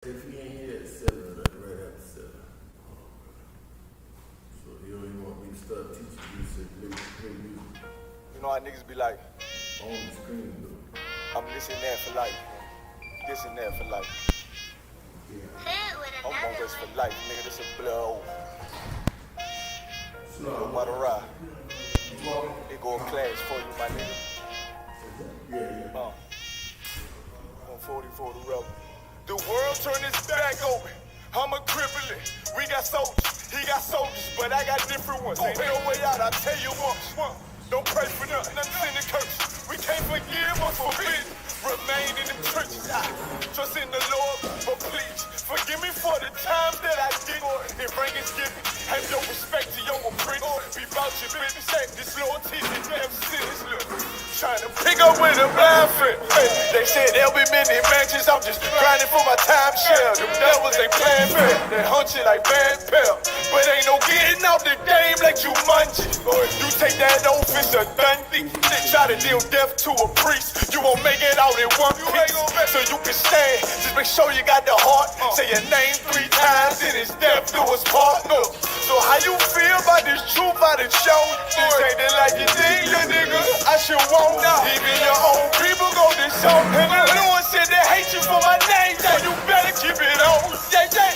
If he ain't here at 7, like right after 7. So you don't even want me to start teaching you to play music. You know how niggas be like, On the screen, though. I'm this and that for life. This and that for life. I'm on this for life, nigga. This a blow. No matter what. It go class for you, my nigga. Yeah. 144 the rebel. The world turned its back open. I'm a crippling. We got soldiers, he got soldiers, but I got different ones. Ain't no way out, I tell you once. Don't pray for nothing, nothing in the curse. We can't forgive or forbid. Remain in the churches. I trust in the Lord, but please forgive me for the times that I did. And bring his giving. Have your respect to your apprentice. Be about your business. This loyalty is never serious. Look, trying to pick up with a blind friend. Hey, they said there'll be many mansions. I'm just grinding for my time share. Them devils ain't playing fair. They hunt you like bad pal. But ain't no getting out the game like you munchie. Or if you take that oath, it's a done thing. They try to deal death to a priest. You won't make it out in one piece. So you can stand. Just make sure you got the heart. Say your name 3 times and it's death do us part. So how you feel about this truth I done shown? This ain't it like you think, you nigga. I should want now. Even your own people go this song. And the Lord said they hate you for my name. So you better keep it on.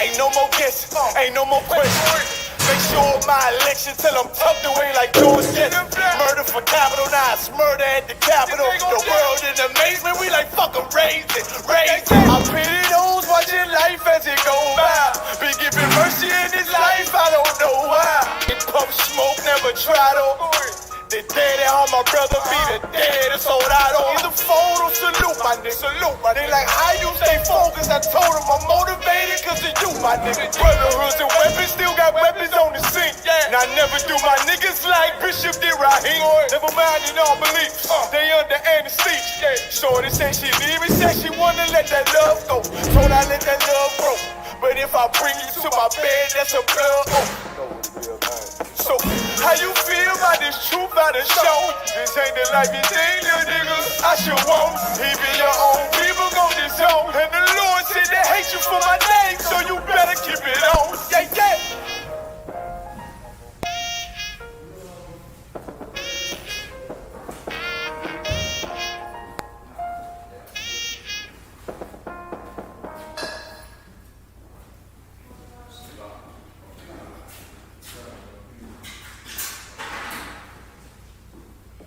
Ain't no more guessing. Ain't no more questions. Make sure my election till I'm tucked away like George Jetson. Murder for capital, now it's murder at the Capitol. The world in amazement, we like fuck 'em, raise it. I pity those watching life as it go by. Been giving mercy in this life, I don't know why. In pump smoke, never try to. The dead at home, my brother be the dead, it's all I don't. In the photo, salute my nigga. They like, how you stay focused? I told them I'm motivated cause of you, my nigga. Brotherhoods and weapons, still got weapons on the scene. And I never do my niggas like Bishop did Raheem. Never mind in all beliefs, they under anesthesia. Shorty said she leaving, said she wanna let that love go. Told I let that love grow. But if I bring you to my bed, that's a blood. So, how you feel about this truth I done shown? This ain't the life you think, you niggas. I should want. Even your own people go this zone. And the Lord said they hate you for my name, so you better keep it on. Yeah.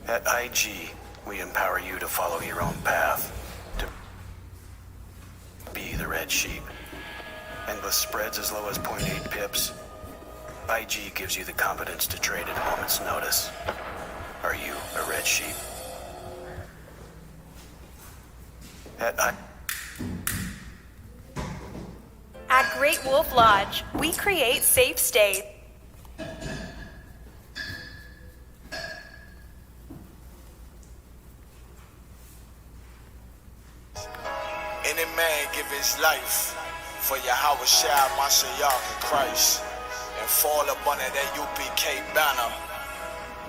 At IG, we empower you to follow your own path, to be the red sheep. And with spreads as low as 0.8 pips, IG gives you the confidence to trade at a moment's notice. Are you a red sheep? At Great Wolf Lodge, we create safe stays. Any man give his life for Yahweh Shai, Mashiach, and Christ, and fall up under that UPK banner.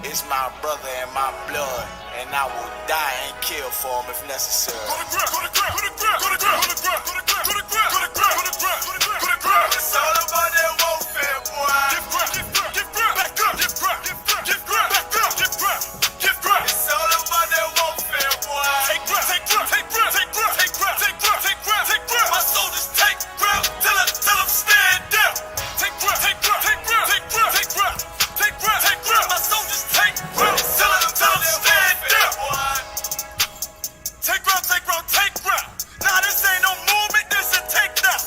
It's my brother and my blood, and I will die and kill for him if necessary. It's all about that warfare, boy. Back up. It's all about that warfare, boy. Take grip. My soldiers take grip till them stand down. Take grip. My soldiers take grip till them stand down. Take grip. Nah, this ain't no movement, this a takedown.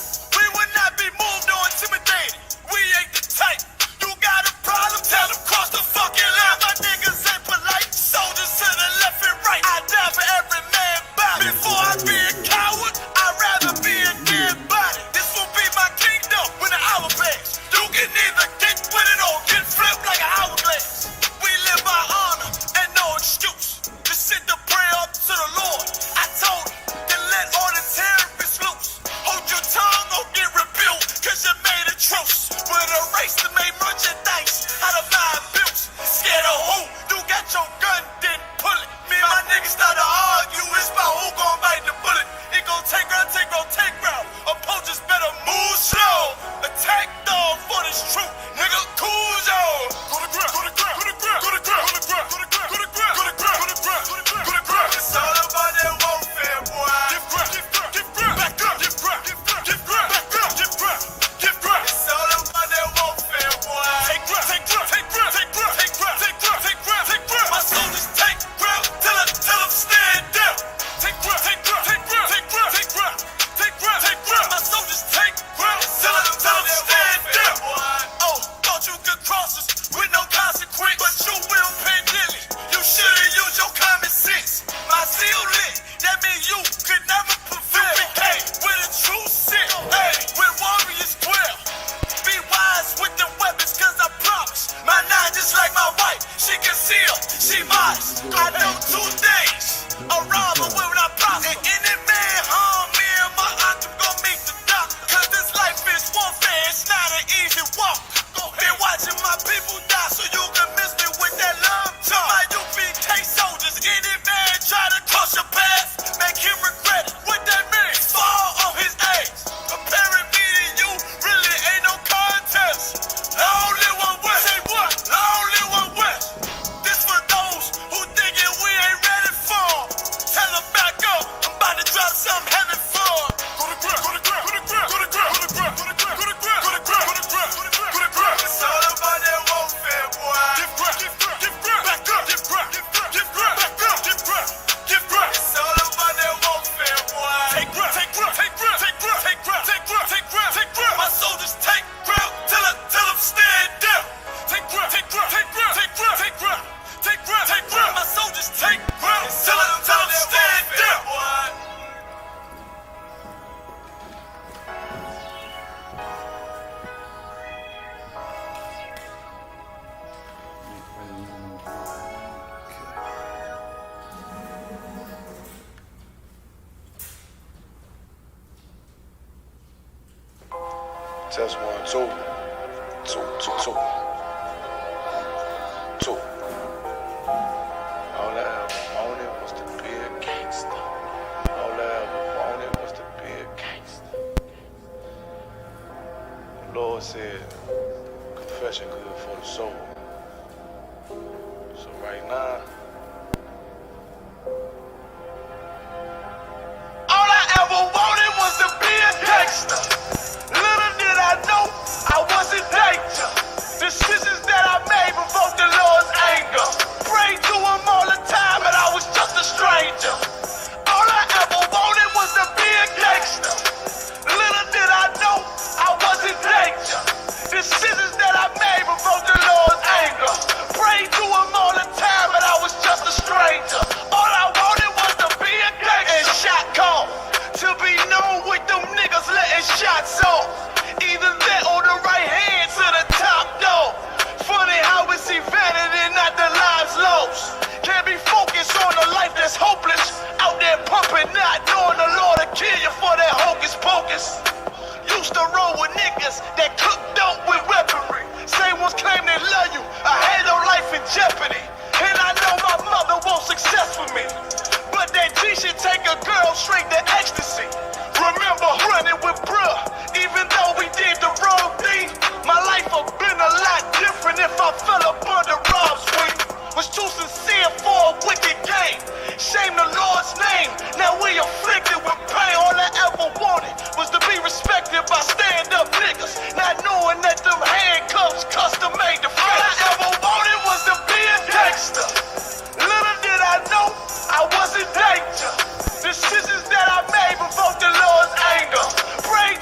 Test 1, 2. 2, 2, 2. 2. All I ever wanted was to be a gangster. All I ever wanted was to be a gangster. The Lord said, confession good for the soul. So right now, All I ever wanted was to be a gangster. Little did I know I was in danger. Decisions that I made provoked the Lord's anger. Prayed to him all the time, but I was just a stranger. All I ever wanted was to be a gangster. Little did I know I was in danger. Decisions that I made provoked the Lord's anger. Prayed to him all the time, but I was just a stranger. All I wanted was to be a gangster. And shot call to be known with them niggas letting shots off. Either that or the right hand to the top dog. Funny how we see vanity, not the lives lost. Can't be focused on a life that's hopeless. Out there pumping, not knowing the Lord will kill you for that hocus pocus. Used to roll with niggas that cook dope with weaponry. Same ones claim they love you. I had no life in jeopardy. And I know my mother wants success for me. But that G should take a girl straight to ecstasy. Remember running with bruh, even though we did the wrong thing. My life would been a lot different if I fell up under Rob's wing. Was too sincere for a wicked game. Shame the Lord's name. Now we afflicted with pain. All I ever wanted was to be respected by stand-up niggas, not knowing that them handcuffs custom made to fit. All I ever wanted was to be a gangster. Little did I know I was in danger. Decisions that I made provoked the Lord's anger. Prayed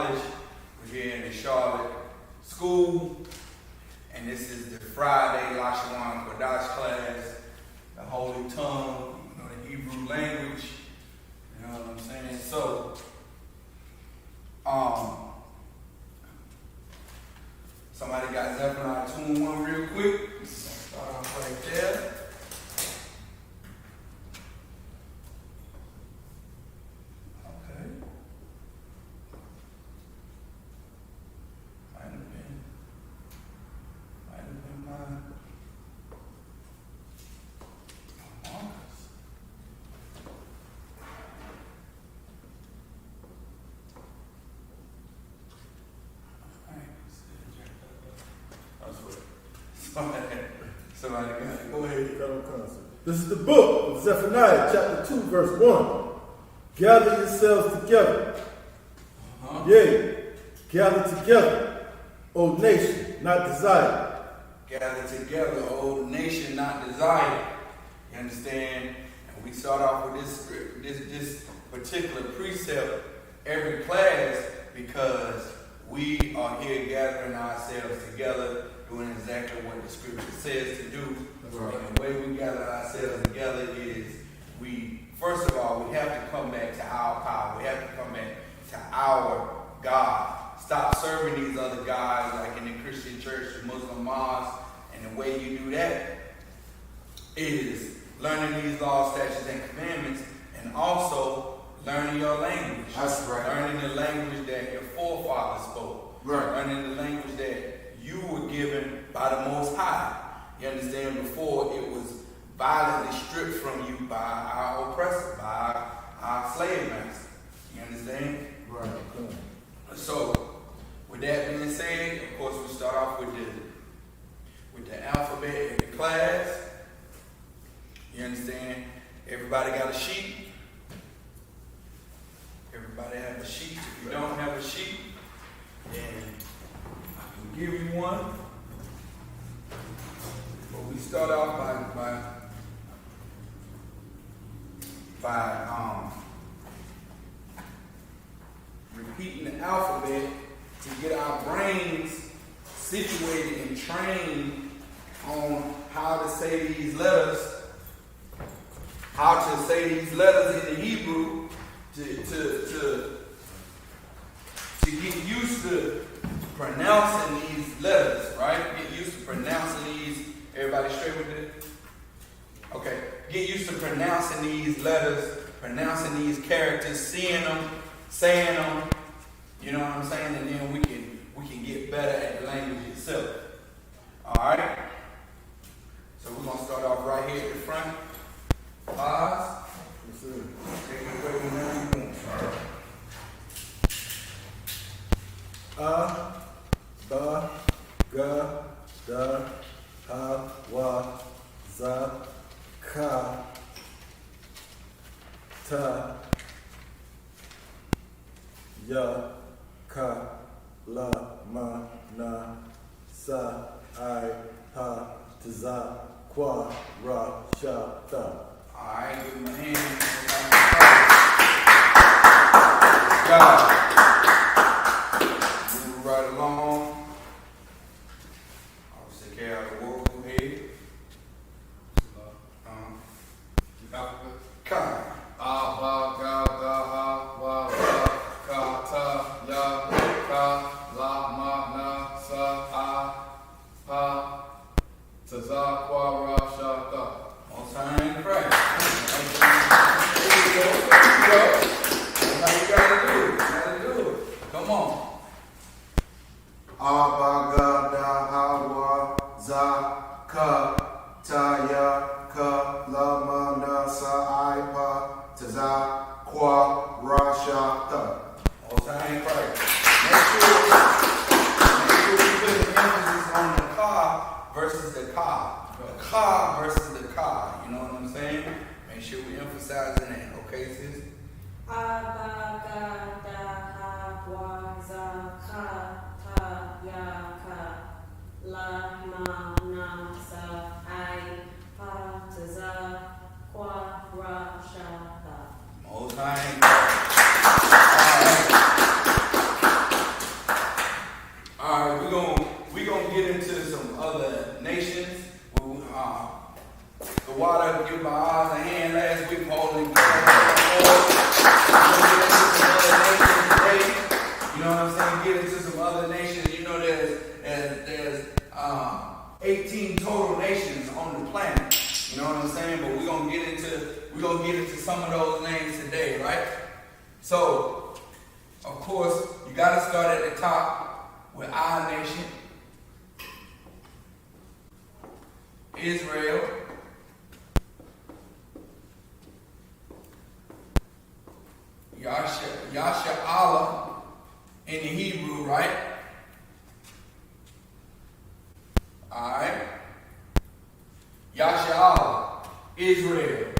College. We're here in the Charlotte School. And this is the Friday Lashawan Qadash class, the Holy Tongue, the Hebrew language. You know what I'm saying? So, somebody got Zephaniah 2:1 real quick. Start off right there. Okay. Might have been my markers. Somebody got it. Go ahead. This is the book of Zephaniah, chapter 2, verse 1. Gather yourselves together. Yea, gather together, O nation, not desired. Gather together, O nation, not desired. You understand? And we start off with this particular precept every class because we are here gathering ourselves together, doing exactly what the scripture says to do. Right. And the way we gather ourselves together is first of all, we have to come back to our power. We have to come back to our God. Stop serving these other gods like in the Christian church, the Muslim mosque. And the way you do that is learning these laws, statutes, and commandments, and also learning your language. That's right. Learning the language that your forefathers spoke. Right. Learning the language that you were given by the Most High. You understand? Before it was violently stripped from you by our oppressor, by our slave master. You understand? Right. So, with that being said, of course, we start off with the alphabet in the class. You understand? Everybody got a sheet. Everybody have a sheet. If you don't have a sheet, then I can give you one. But we start off by repeating the alphabet to get our brains situated and trained on how to say these letters, in the Hebrew, to get used to pronouncing these letters, right? Get used to pronouncing these. Everybody straight with it? Okay. Get used to pronouncing these letters, pronouncing these characters, seeing them, saying them. You know what I'm saying? And then we can get better at the language itself. All right. So we're gonna start off right here at the front. Pause. Take it away whenever you want. Ba, ga, da, ha, wa, za, ka, ta, ya, ka, la, ma, na, sa, I, ha, ta, za, kwa, ra, sha, ta. All right, give my hand. God. Move right along. I'll take care of the work. Go ahead. Ka. Ba, ga, da, ha, wa, za, ka, ta, ya, ka, la, ma, na, sa, I, ha, ta, za, kwa, ra, sha, ta. On time, Christ. There you go. That's how you gotta do it. You gotta do it. Come on. Ba, ga, da, ha, wa, za, ka, ta, ya, ka, la, ma, na, sa, I, pa, ta, za, kwa, ra, sha, ta. On time, Christ. Make sure we put the emphasis on the ka versus the ka. The ka versus the ka. You know what I'm saying? Make sure we emphasize that. Okay, sis? Ba, ga, da, ha, wa, za, ka, ta, ya, ka, la, ma, na, sa, I, pa, ta, za, kwa, ra, sha, ta. Most high. All right. know what I'm saying? Get into some other nations. You know, there's 18 total nations on the planet. You know what I'm saying? But we're gonna get into some of those names today, right? So, of course, you gotta start at the top with our nation, Israel. Yasha Allah in the Hebrew, right? Alright. Yasha Allah, Israel.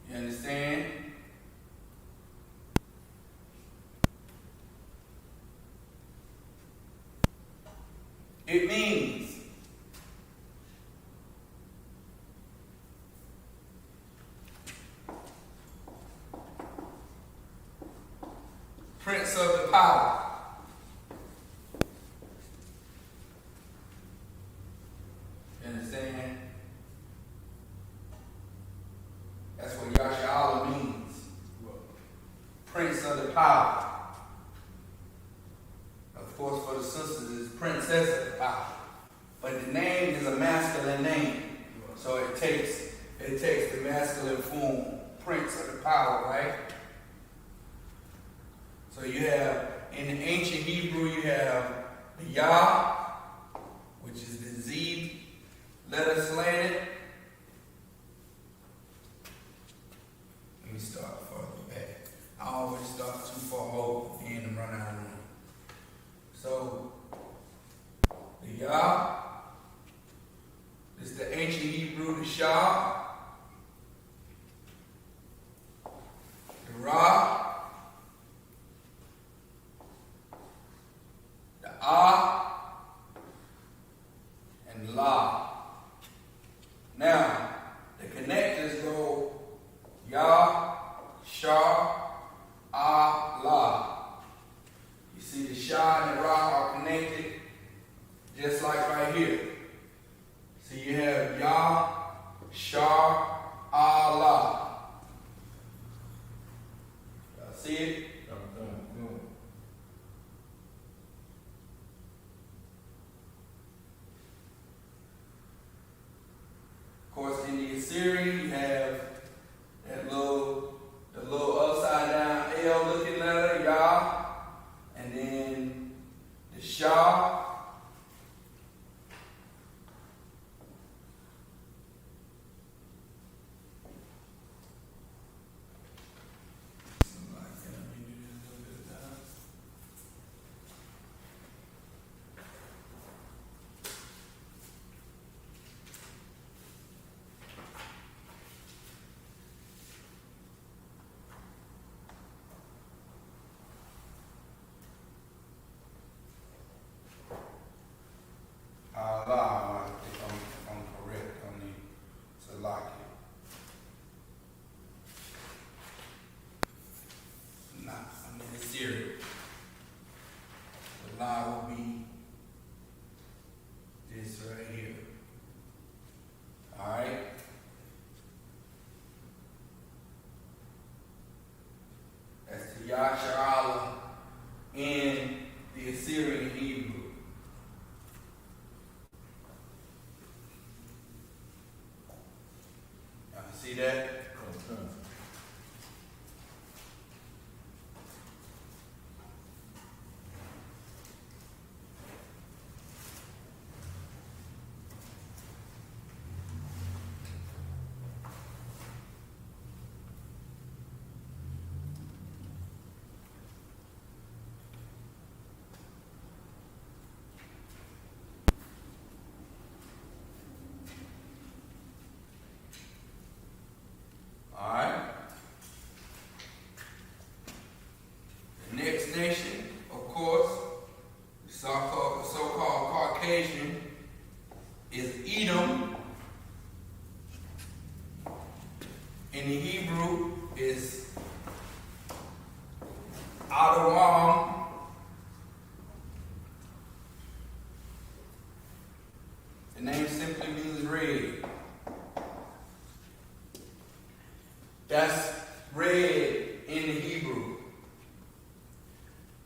You understand? It means Prince of the Power. You understand? That's what Yasha means. Prince of the Power. Of course, for the sisters, it's Princess of the Power. But the name is a masculine name. So it takes the masculine form. Prince of the Power, right? So you have, in the ancient Hebrew, you have the Yah, which is the Z letter slanted. Let me start further back. I always start too far over and run out of room. So, the Yah is the ancient Hebrew, the Shah, the Ra, and La. Now, the connectors go Yah, Shah, La. You see the Shah and the Ra are connected just like right here. So you have Yah, Shah, La. Y'all see it? Of course, in the Assyrian, you have the little upside down L looking letter, Yah, and then the Shah. Allah, if I'm correct on the Salakia. Nah, I'm in the Syria. The lie will be this right here. Alright? That's the Yasha Allah in the Assyrian Hebrew. See that?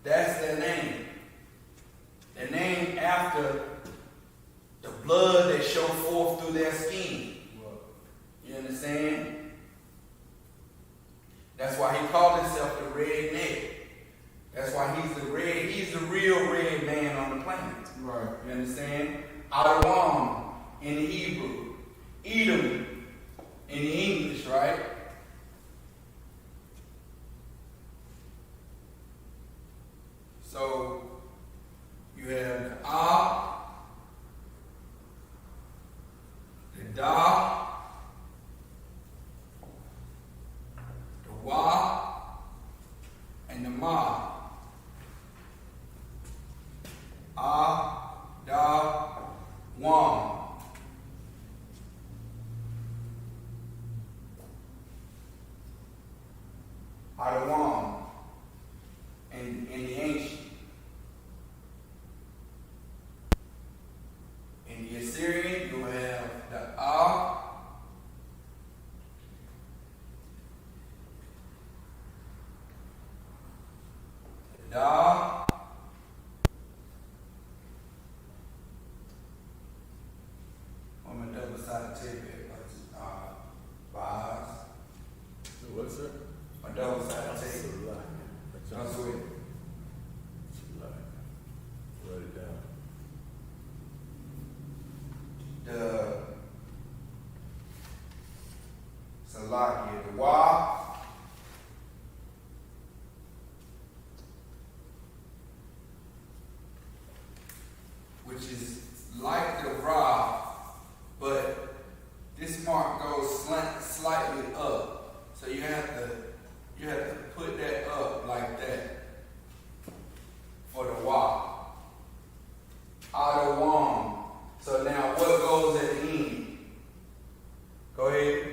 That's their name. They're named after the blood that showed forth through their skin. You understand? That's why he called himself the red neck. That's why he's the real red man on the planet. Right. You understand? Adawam in the Hebrew. Edom in the English, right? So you have the the Da, the Wa, and the Ma. Da, Wam. Adawam in the ancient. In the Assyrian, you have the the Da, on a double-sided tape, bars. What's that? A double-sided tape. That's it. Write it down. The Salakia, the Wa, which is like the Ra, but this mark goes slightly up. So you have to put that up like that for the Wa. Adawam. So now what goes at the end? Go ahead.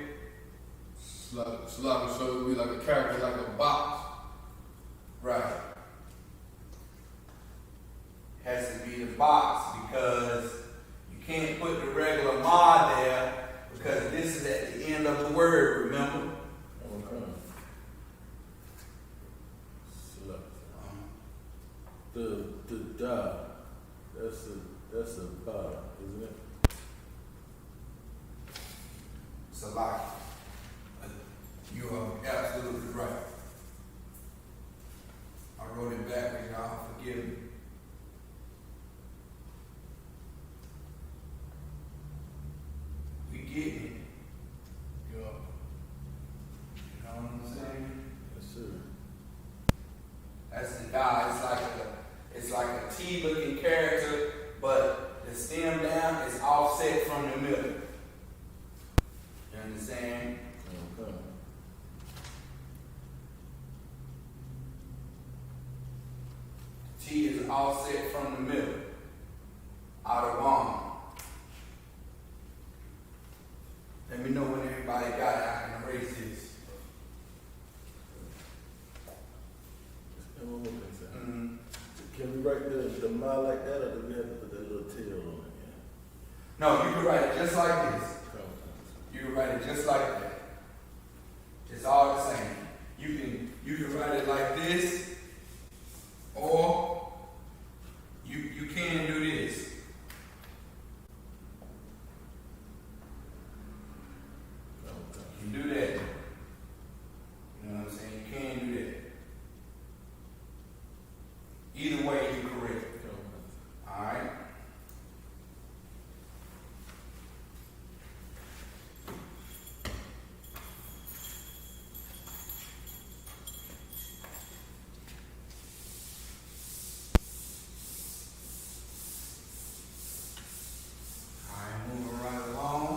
Slavic show would be like a character, like a box. Right. Has to be the box because you can't put the regular ma there because this is at the end of the word, remember? Okay. Select. The da, that's a ba, isn't it? Salaki. You are absolutely right. I wrote it backwards, y'all. Forgive me. We getting it. You know what I'm saying? Yes, sir. That's the da. It's like a T-looking character, but the stem down is offset from the middle. You understand? Okay. T is offset from the middle. Out of one. Let me know when everybody got it. I can erase this. Mm-hmm. Can we write the ma like that, or do we have to put that little tail on it? No, you can write it just like this. You can write it just like that. It's all the same. You can write it like this, or you can do this. You can do that. You know what I'm saying? You can do that. Either way, you're correct. All right. Moving right along.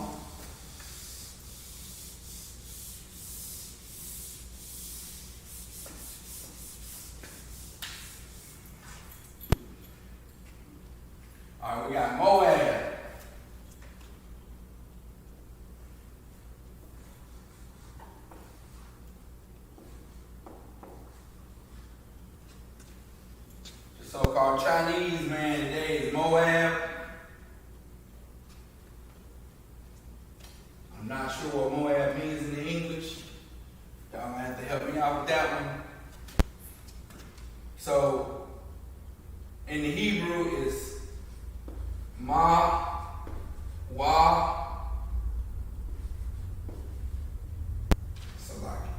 All right, we got Moab. The so-called Chinese man today is Moab. I'm not sure what Moab means in the English. Y'all have to help me out with that one. So, in the Hebrew is ma, wa, salaki.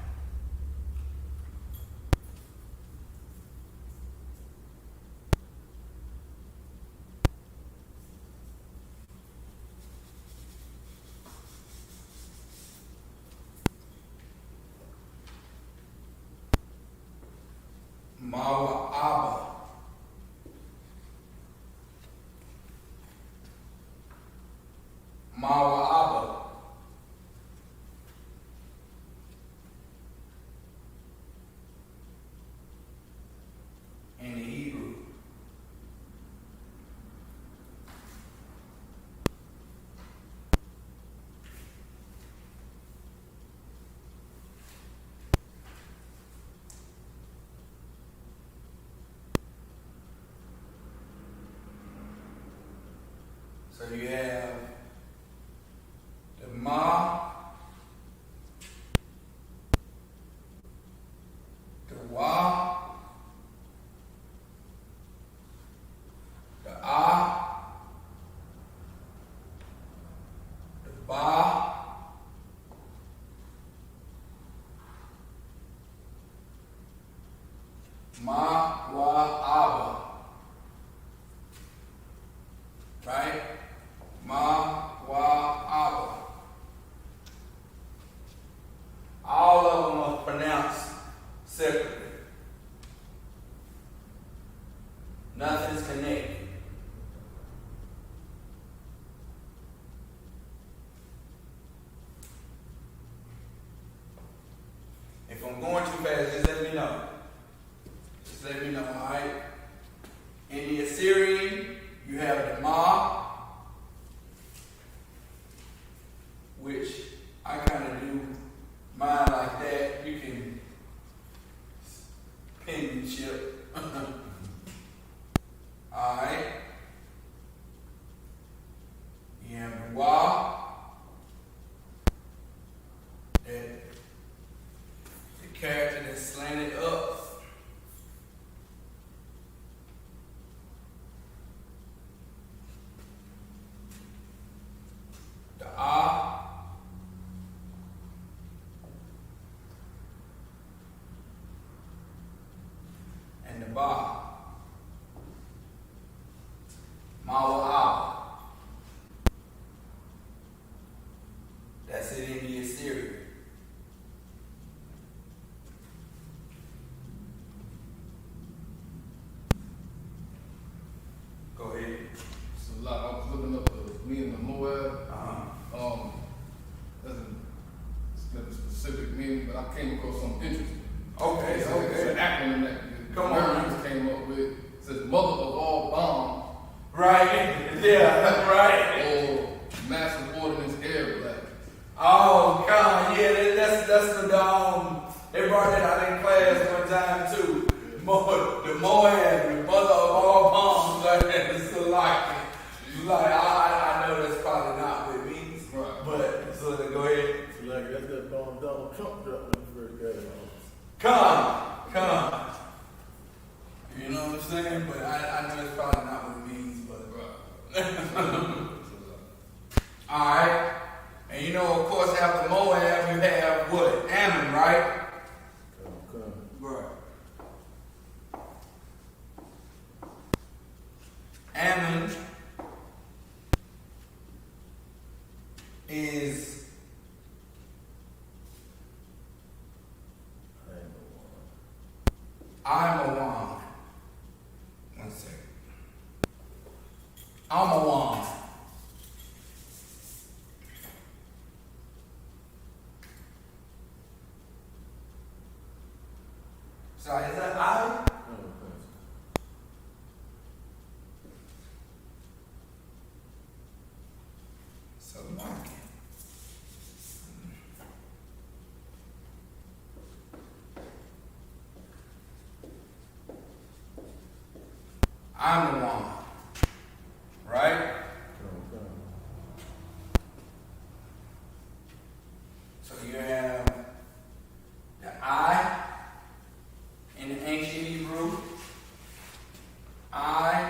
Mawa Abba. Mawa Abba. In the Hebrew. So you have the ma, the wa, the the ba, ma, wa, abba. Right? Ma, wa, abba. All of them are pronounced separately. Nothing's connected. If I'm going too fast, just let me know. Just let me know, alright? In the Assyrian, you have the ma, which I kind of do mine like that. You can penmanship. Alright. You have the wa, that the character that's slanted up. The and the ba. Mawa. That's it in the Assyrian. Go ahead. So like I was looking up the meaning of Moab. Doesn't specific meaning, but I came across something interesting. Okay, It's okay. an acronym that Come the on. Americans came up with. It says mother of all bombs Right. Yeah, right. or massive ordnance air blast. Oh God, yeah, that's the they brought that out in class one time too. The Moab, the mother of all bombs, like that. It's so like I know that's probably not what it means, Right. but so go ahead. So like that's that bomb Donald Trump dropped when he first got in office. Come. You know what I'm saying? But I know it's probably not what it means, but all right. And you know, of course, after Moab, you have what? Ammon, right? Come. Right. Ammon is I'm a wand. One second. I'm a wand. So is that I? So like I'm the one, right? So you have the I in the ancient Hebrew. I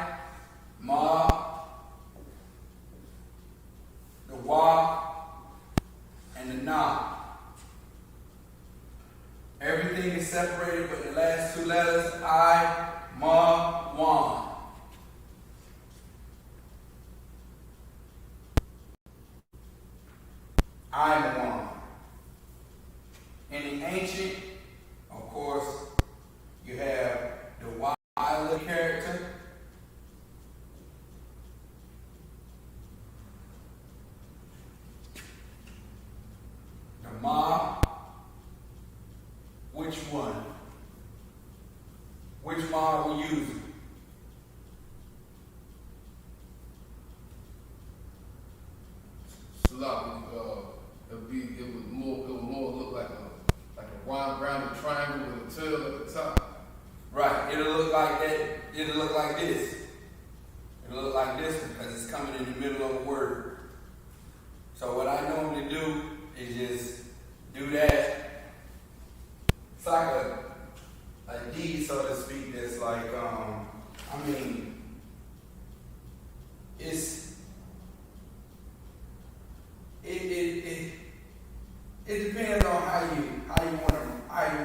I'm one. In the ancient, of course, you have the wily character. The Ma. Which one? Which Ma are we using? It would more look like a rounded triangle with a tail at the top. Right. It'll look like that. It'll look like this. It'll look like this because it's coming in the middle of a word. So what I normally do is just do that. It's like a D, so to speak. That's like it depends on how you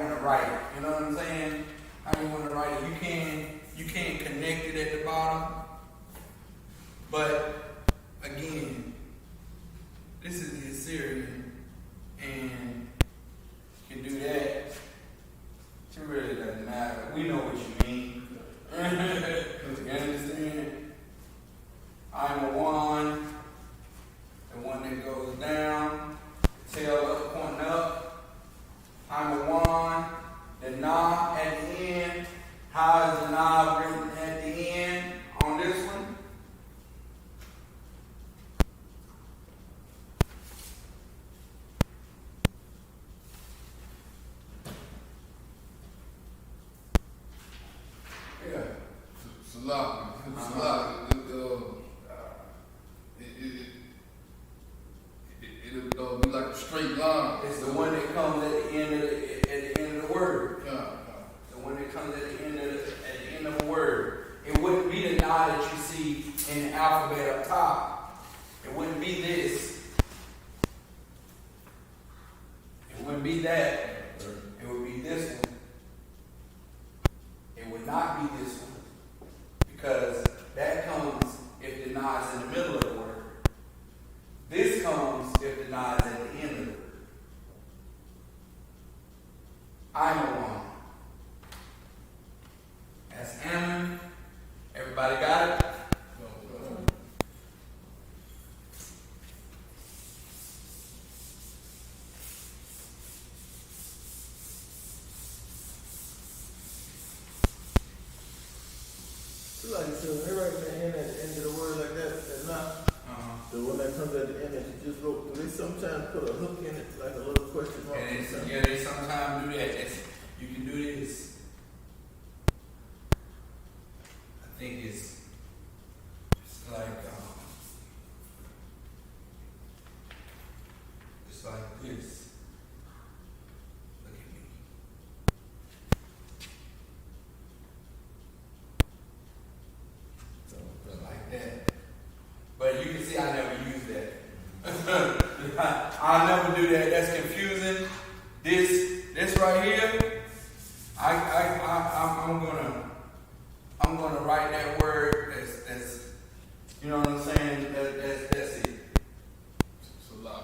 wanna write it. You know what I'm saying? How you wanna write it. You can't connect it at the bottom. But again, this is the Assyrian, and you can do that. It really doesn't matter. We know what you mean. You understand? I'm a one, the one that goes down, tail up, pointing up. I'm a one, the knob at the end. How is the knob written at the end on this one? It'll be like a straight line. It's the one that comes at the end of the word. The one that comes at the end of a word. It wouldn't be the knot that you see in the alphabet up top. It wouldn't be this. It wouldn't be that. It would be this one. It would not be this one. Because that comes if the knot is in the middle of the word. This comes if the knot is at the end of the word. I'm a one. That's Ammon. Everybody got it? Like you said, they write that in at the end of the word like that not. The one that comes at the end that you just wrote, do they sometimes put a hook in it, like a little question mark? Yeah, they sometimes do that. You can do this. I think it's like it's like this. Look at me. Like that. But you can see I never use that. I never do that. That's confusing. This right here, I'm gonna write that word. That's you know what I'm saying. That's it.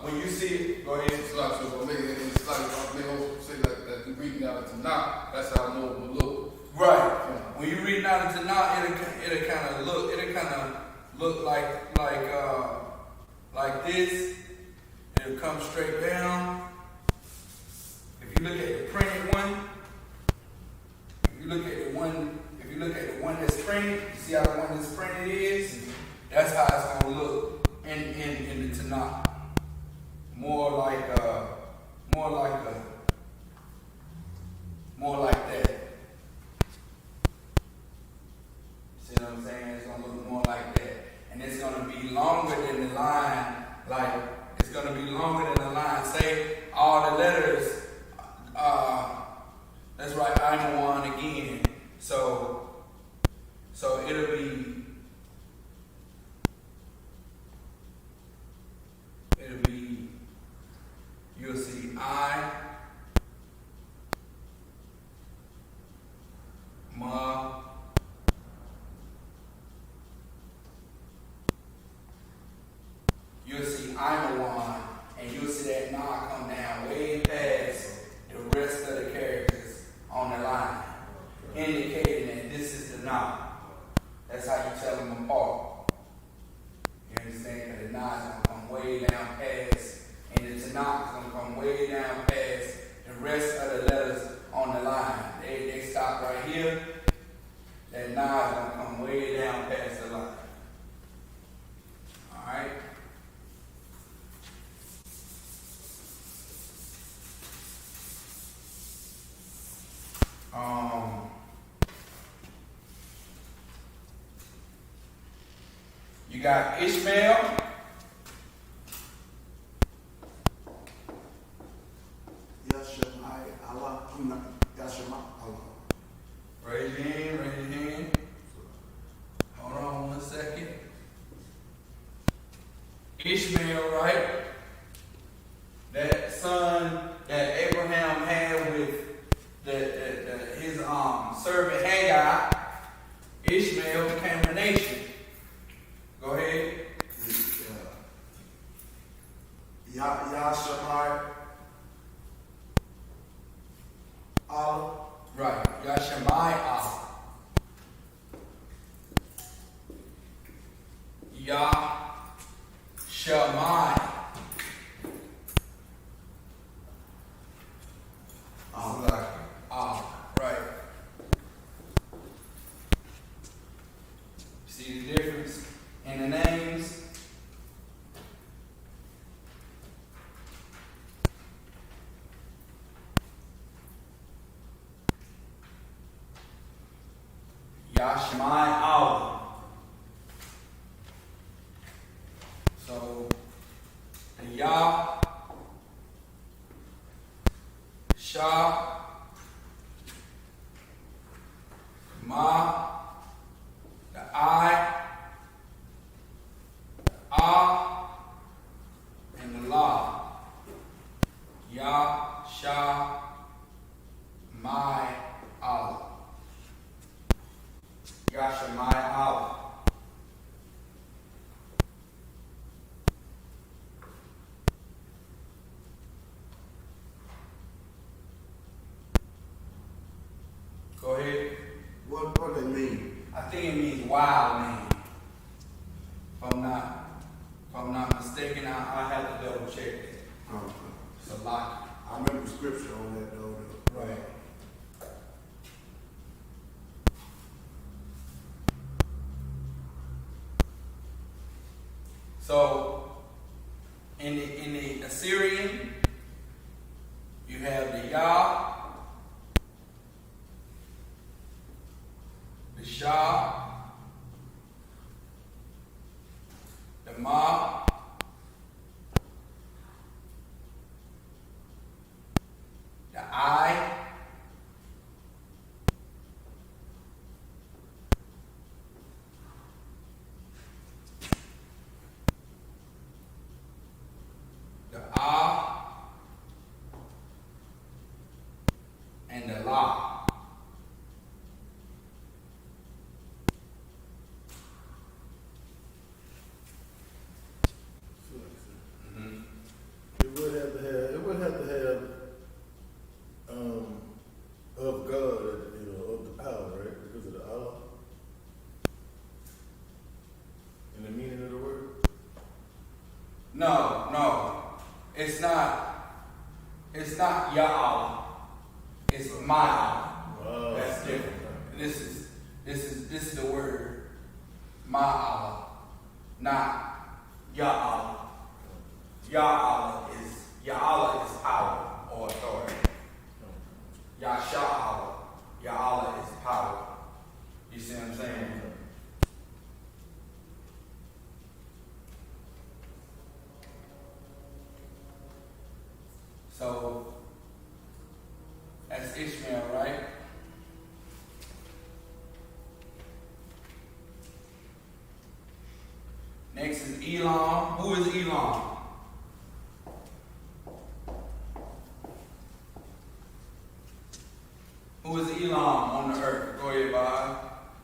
When you see it, go ahead. It's like, so if I make it, it's like, if I may also say like that, you reading out of Tanakh, that's how I know it will look. Right. When you reading out of Tanakh, it'll kind of look like this. It'll come straight down. If you look at the printed one, if you look at the one that's printed, you see how the one that's printed is? That's how it's gonna look in the Tanakh. More like that. See what I'm saying? It's gonna look more like that. And it's gonna be longer than the line, like it's gonna be longer than the line. Say all the letters, that's right, I'm a one again. So it'll be you'll see I, Ma, you'll see I'm a one, and you'll see that That's how you tell them apart. You understand? Because the Nah is going to come way down past, and the Tanakh is going to come way down past the rest of the letters on the line. They stop right here. That Nah is going to come way down past the line. Alright? You got Ishmael. Raise your hand, raise your hand. Hold on 1 second. Ishmael, right? That son that Abraham had with his servant Hagar, Ishmael became a nation. Go ahead. Yashamai Allah. Right. Yashamai Allah. Yashamai. Right. See the difference in the names? Yashmai Allah. So the Yah, Shah, Ma, the I, the Ah, and the La. Yah, Shah, My, Allah. Yashamai Allah. Go ahead. What do they mean? I think it means wild man. If I'm not mistaken, I have to double check it. It's a lot. I remember scripture on that though. Right. So in the Assyrian, you have the Yah, the Shah, the Ma, the I, the Ah, and the La. It would have to have of God, of the power, right? Because of the Allah. And the meaning of the word. No. It's not Yah Allah. It's my Allah. Wow. That's different. This is the word my Allah, not Yah Allah. Yah Allah is power or authority. Yasha Allah. Yah Allah is power. You see what I'm saying? So that's Ishmael, right? Next is Elam. Who is Elam? Who is Elam on the earth? Go ahead, Bob.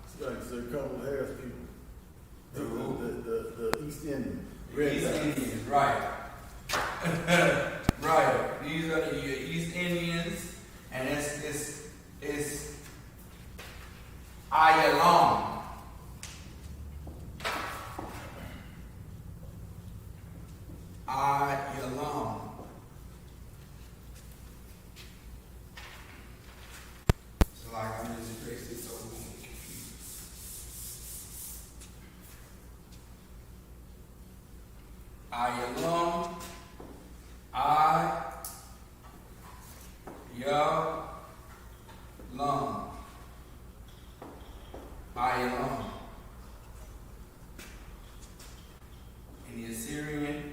It's like a couple of Harris people. The East Indians. East Indians, right. Right. These are the East Indians, and it's Ayalam. Ayalum, I, Ya, Lum. Ayalum. In the Assyrian,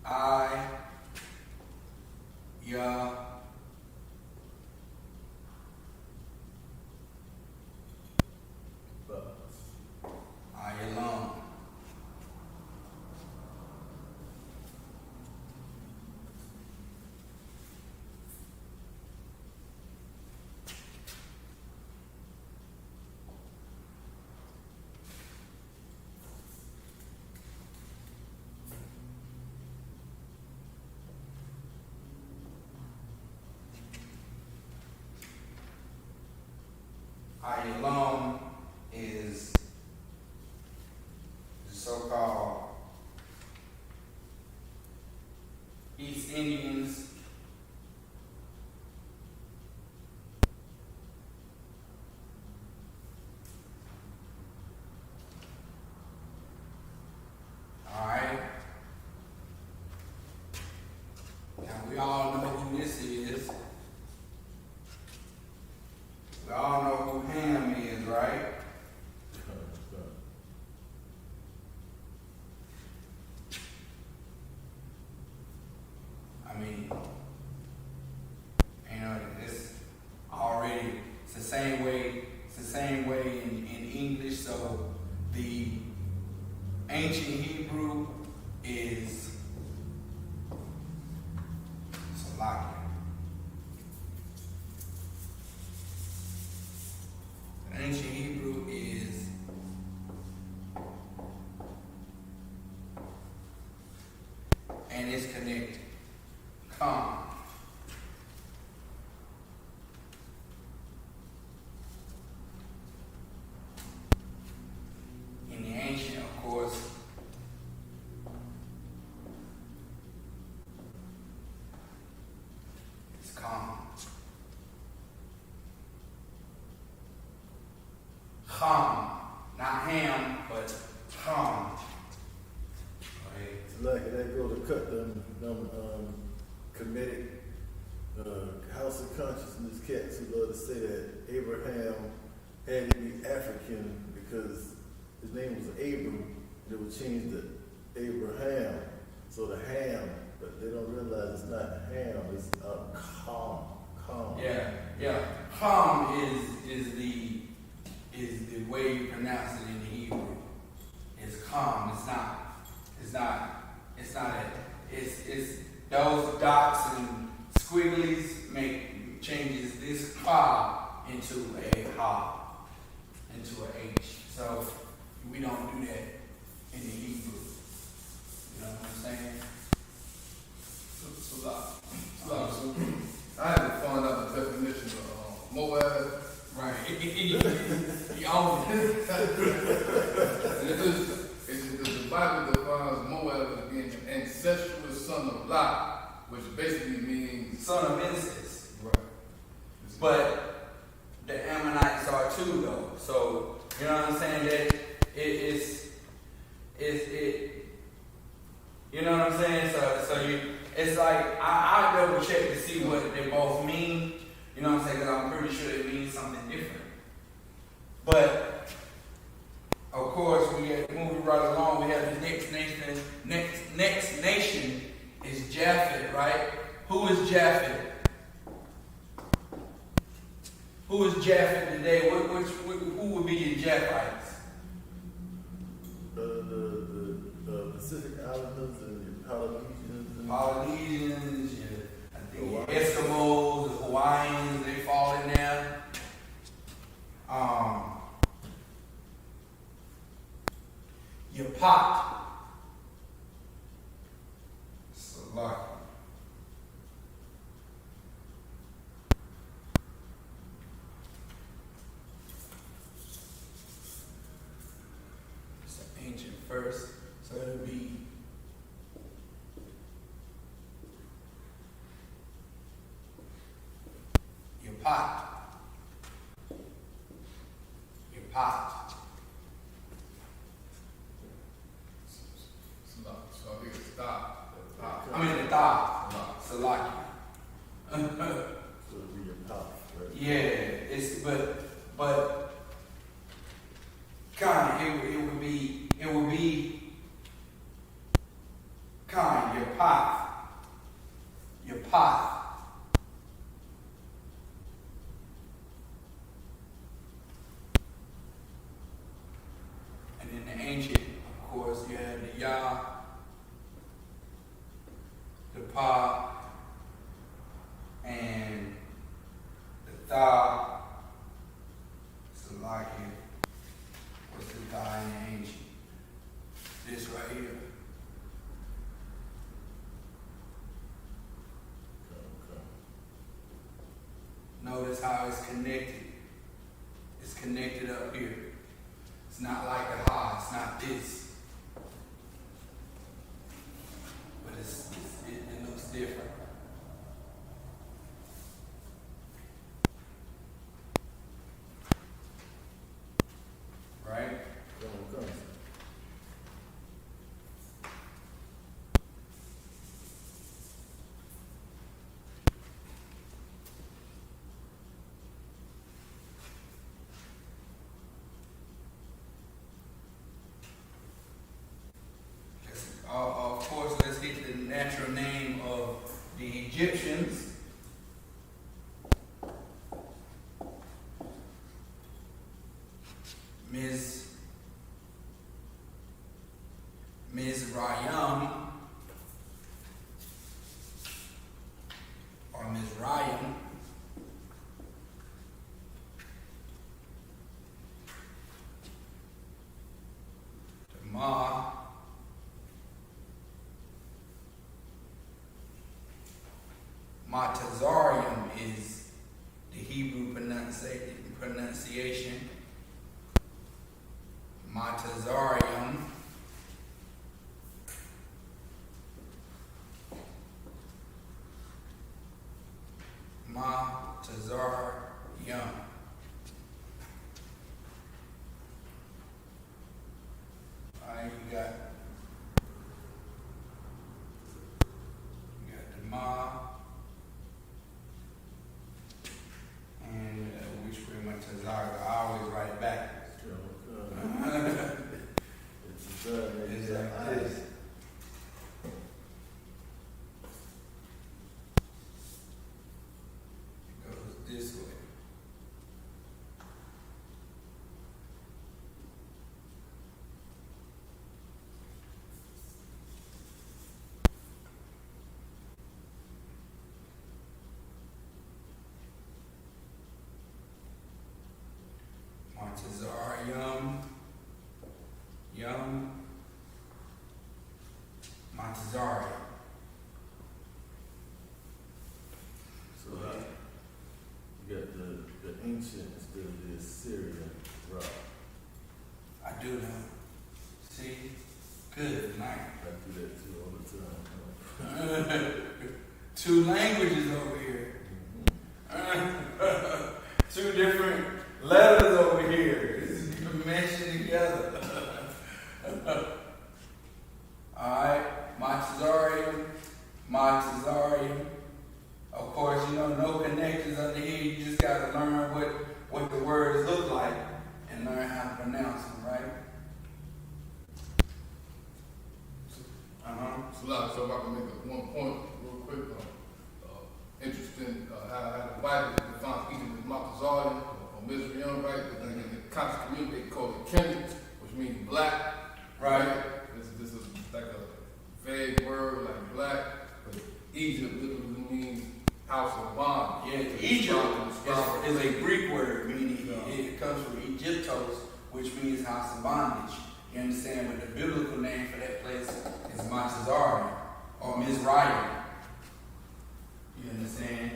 I, Ya, Ayalum. Ayalum is the so-called East Indians. All right. Now we all know who this is. We all know who Ham is, right? I mean, you know, it's already, it's the same way in English. So the ancient Hebrew is Salakia. Ancient Hebrew is and it's connected. Come. In the ancient, of course, it's come. Chum, not ham, but chum. Right. It's like they go to cut them comedic House of Consciousness cats who love to say that Abraham had to be African because his name was Abram. They would change to Abraham, so the ham, but they don't realize it's not ham, it's calm. Yeah. Chum is the way you pronounce it in the Hebrew. It's calm. It's those dots and squigglies changes this ka into a ha, into a H. So we don't do that in the Hebrew. You know what I'm saying? So I had to find out the definition of Moab. Right. He owned it. The Bible defines Moab as being an incestuous son of Lot, which basically means Son of incest. right. But the Ammonites are too, though. So you know what I'm saying? That it. You know what I'm saying? It's like I double check to see what they both mean. You know what I'm saying? Because I'm pretty sure it means something different. But of course, moving right along, we have the next nation. Next nation is Japhet, right? Who is Japhet? Who is Japhet today? Who would be your Japhites? The Pacific Islanders and Polynesians. Polynesians, I think Eskimos, the Hawaiians, they fall in there. Your pot. Salaki. It's an ancient first, so it'll be your pot. Your pot. So I think it's stop. I mean the thigh. Salaki. So it'd be your pouch, right? Yeah, it's but kind it would be kind your pot. And in the ancient, of course, you had the Yah, the Pa, and the Tha. Salaki. What's the Tha in the ancient? This right here. Okay. Notice how it's connected. It's connected up here. It's not like the Ha, it's not this. But it looks different. Right? Okay. Of course, let's get the natural name of the Egyptians. Mizrayim, or Mizrayim. Ma. Matazarium is the Hebrew pronunciation. Matazarium. Matazarium. Alright, you got the Ma. And which way my Tazar, I always write it backwards. It's It's like this. It goes this way. Montezar, Yum, Montezari. So you got the ancient instead of the Assyrian route. I do know. See? Good night. I do that too all the time. Two languages over here. Two different letters over here. Meshed together. Alright, Montezarium. Of course, no connections under here. You just gotta learn what the words look like and learn how to pronounce them, right? So if I can make one point real quick, interesting how the Bible defines Egypt as Matazarium or Mizraim, right? But then in the conscious community they call it Kemet, which means black, right? This is like a vague word like black, but Egypt literally means house of bond. Yeah, Egypt is a Greek word, meaning it comes from Egyptos, which means house of bondage. You understand? But the biblical name for that place is Montezarium or Mizraim. You understand?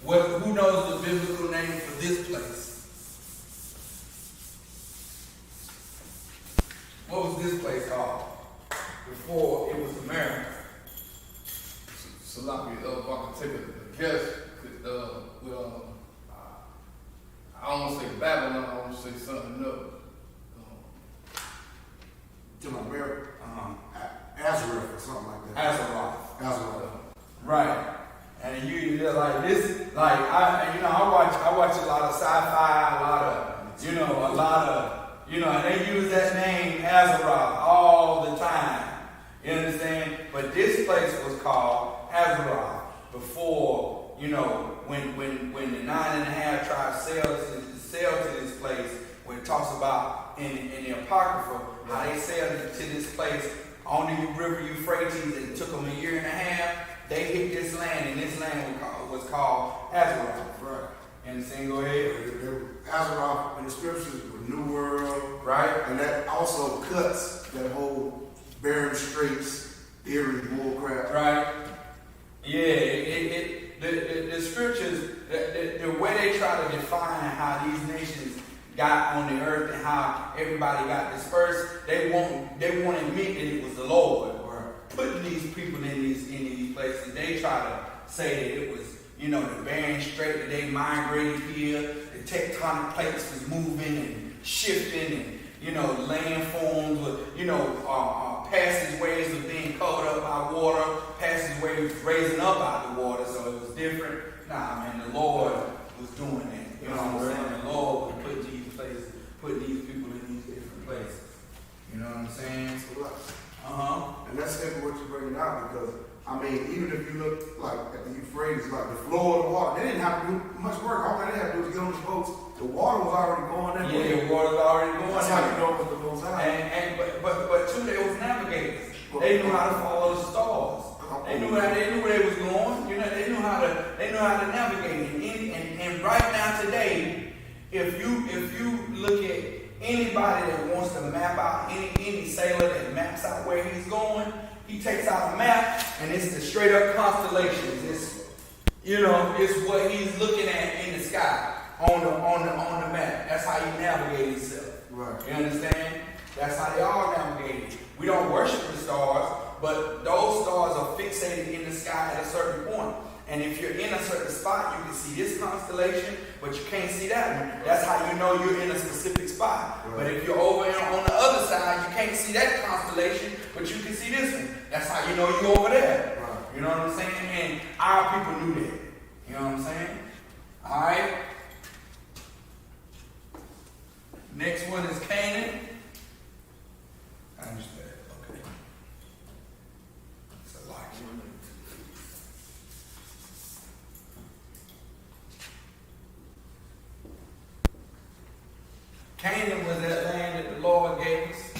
Who knows the biblical name for this place? What was this place called before it was America? Salaki, if I could take a guess, I don't want to say Babylon, I want to say something else. To my bear, Azareth or something like that. Azeroth. Right. And you just like this, like I watch a lot of sci-fi, and they use that name Azeroth all the time. You understand? But this place was called Azeroth before, when the 9.5 tribes sailed to this place, where it talks about in the Apocrypha how they sailed to this place on the river Euphrates, and it took them a year and a half. They hit this land, and this land was called Azeroth. Right. You understand? Go ahead. Azeroth in the scriptures, the New World. Right. And that also cuts that whole Bering Straits theory bullcrap. Right. Yeah. The scriptures, the way they try to define how these nations got on the earth and how everybody got dispersed, they won't admit that it was the Lord putting these people in these places. They try to say that it was, the Bering Strait, that they migrated here, the tectonic plates was moving and shifting, and landforms were, passageways were being covered up by water, passageways raising up out of the water, so it was different. Nah, man, the Lord was doing that. You know what I'm saying? The Lord was putting these people in these different places. You know what I'm saying? And that's simply what you're bringing out, because even if you look like at the Euphrates, like the flow of the water, they didn't have to do much work. All they had to do was get on the boats. The water was already going that way. Yeah, the water was already going. That's how you know it was the Most High. But too, they was navigators. They knew how to follow the stars. They knew where they was going. They knew how to navigate. And right now today, if you look at anybody that wants to map out any sailor that maps out where he's going, he takes out a map and it's the straight up constellations. It's what he's looking at in the sky on the map. That's how he navigates himself. Right. You understand? That's how they all navigate. We don't worship the stars, but those stars are fixated in the sky at a certain point. And if you're in a certain spot, you can see this constellation, but you can't see that one. That's how you know you're in a specific spot. Right. But if you're over on the other side, you can't see that constellation, but you can see this one. That's how you know you're over there. Right. You know what I'm saying? And our people knew that. You know what I'm saying? All right. Next one is Canaan. I understand. Okay. It's a lot. Canaan was that land that the Lord gave us,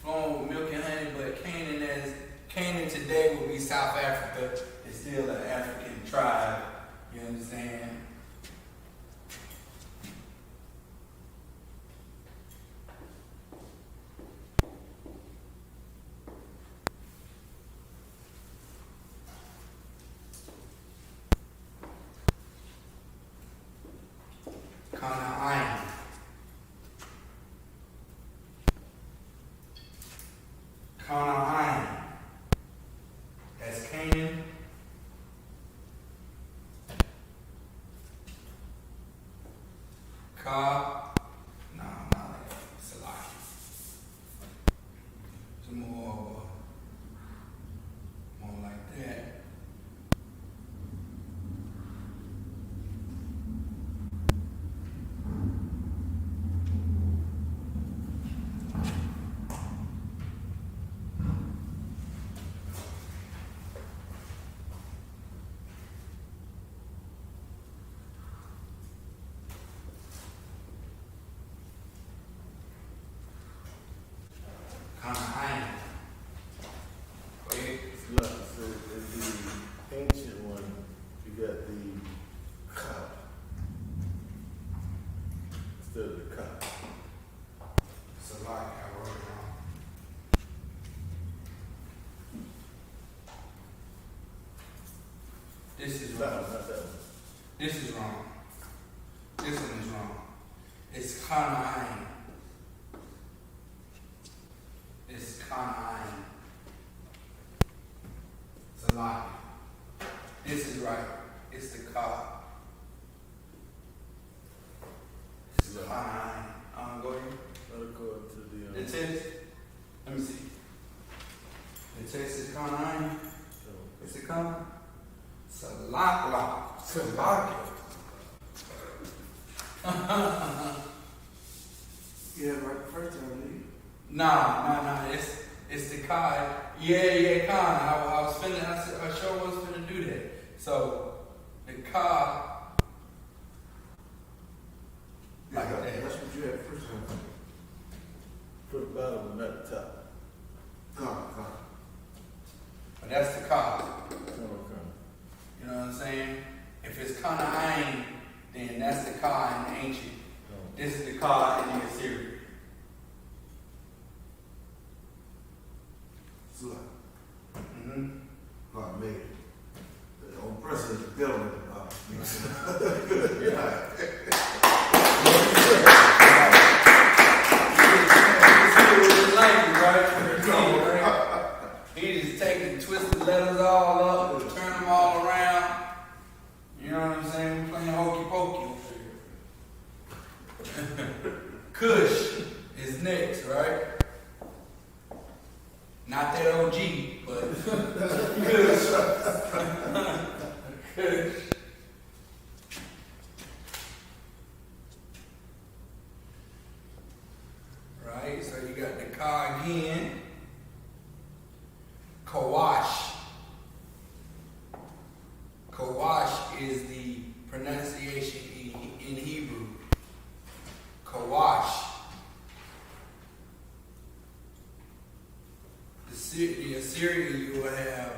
flowing with milk and honey, but Canaan today would be South Africa. It's still an African tribe. You understand? Canaan. Canaan. That's Canaan. Not like that. It's a lot. It's more like that. Look, so in the ancient one, you got the cup instead of the cup. It's a lot. I wrote it wrong. This is wrong. Not that one. This is wrong. This one is wrong. It's Canaan. It's Canaan. It's a lie. This is right. It's the Ka. Fine. Go ahead. According to The text. Let me see. The text is Qadash. Is it Qadash? Salak. Yeah, right the first time, didn't you? Nah. It's the Kai. Yeah, Khan. I was finna. I sure was finna do that. So the Kai. Yeah, that's what you had the first time. put the bottom and not the top. Come. But that's the Kai. Okay. You know what I'm saying? If it's Qadash, then that's the Kai in the ancient. This is the Kai in the Assyrian. So, Mm-hmm. God made it. The old president building. He just taking twisted letters all up, turn them all around. You know what I'm saying? We're playing hokey pokey over here. Kush is next, right? Not that OG, but Kush. Kush. Right, so you got the Ka again. Qadash. Qadash is the pronunciation in Hebrew. Qadash. The Assyrian, you will have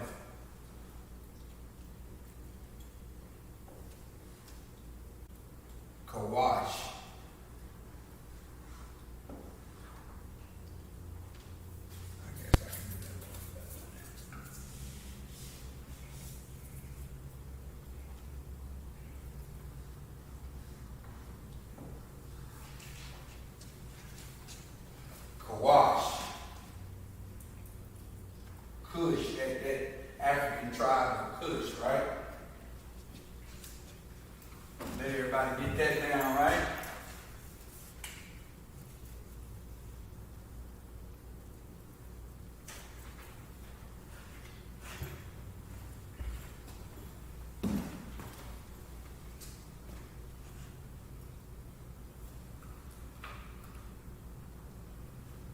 Qadash. I guess I can do that one better. Qadash. Kush, that African tribe of Kush, right? Let everybody get that down, right?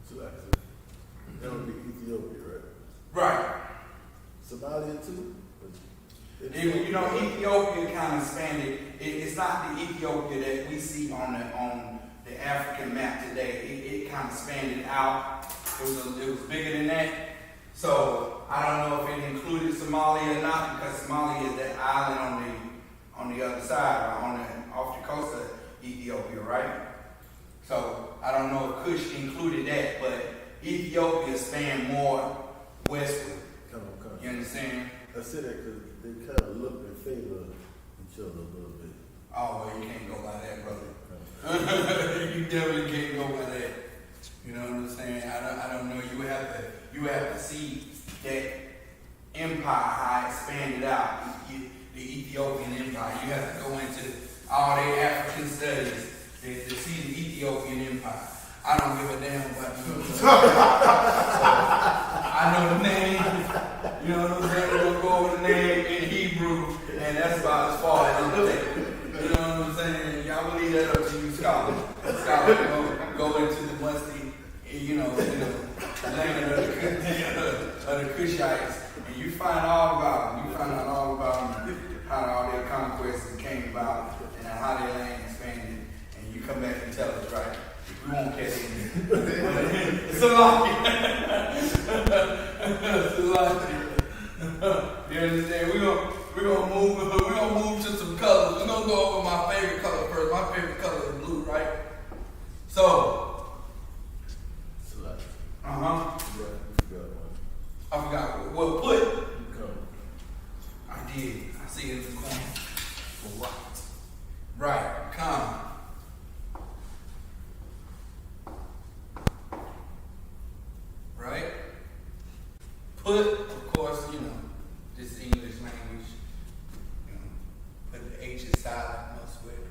So that would be Ethiopia, right? Right. Somalia too? You know, Ethiopia kind of expanded. It's not the Ethiopia that we see on the African map today. It kind of expanded out. It was bigger than that. So I don't know if it included Somalia or not, because Somalia is that island on the other side, off the coast of Ethiopia, right? So I don't know if Kush included that, but Ethiopia spanned more westward. Come You on. understand? I say that because they kind of look in favor of each other a little bit. Oh, well, you can't go by that, brother. You definitely can't go by that. You know what I'm saying? I don't know. You have to see that empire, how it expanded out. The Ethiopian empire. You have to go into all the African studies to see the Ethiopian empire. I don't give a damn about the I know the name. You know what I'm saying? We're gonna go over the name in Hebrew, and that's about as far as I'm taking. You know what I'm saying? Y'all will leave that up to you, scholars. Scholars go into the musty, the land of the Cushites, and you find all about them. You find out all about them, how all their conquests came about, and how their land expanded. And you come back and tell us, right? We won't catch it. It's a lot. It's a lot. You understand? We're gonna move to some colors. We're gonna go over my favorite color first. My favorite color is blue, right? So. Yeah, you forgot one. I forgot what put. Come. I did. I see it in the corner. Right. Come. Right? Put, of course, this English language, put the H is silent most with.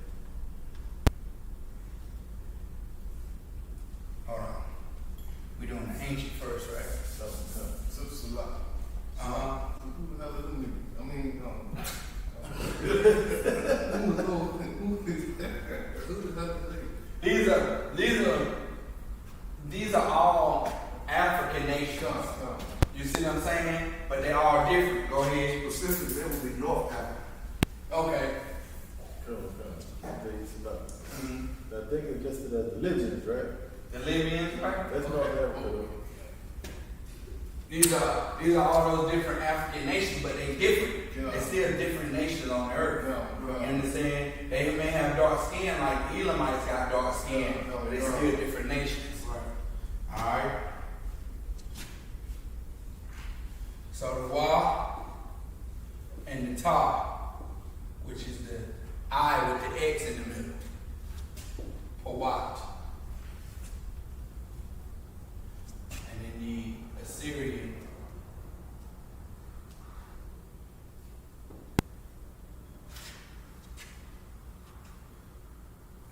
Christians, it would be North Africa. Okay. Come. I'll tell you something. I think it's listed as the Libyans, right? The Libyans, right? That's North Africa, though. These are all those different African nations, but they different. Yeah. They're still different nations on earth. Yeah. You understand? They may have dark skin, like the Elamites got dark skin, but they're still different nations. Right. Alright? So the Wa and the Ta, which is the I with the X in the middle. Pawat. And then the Assyrian.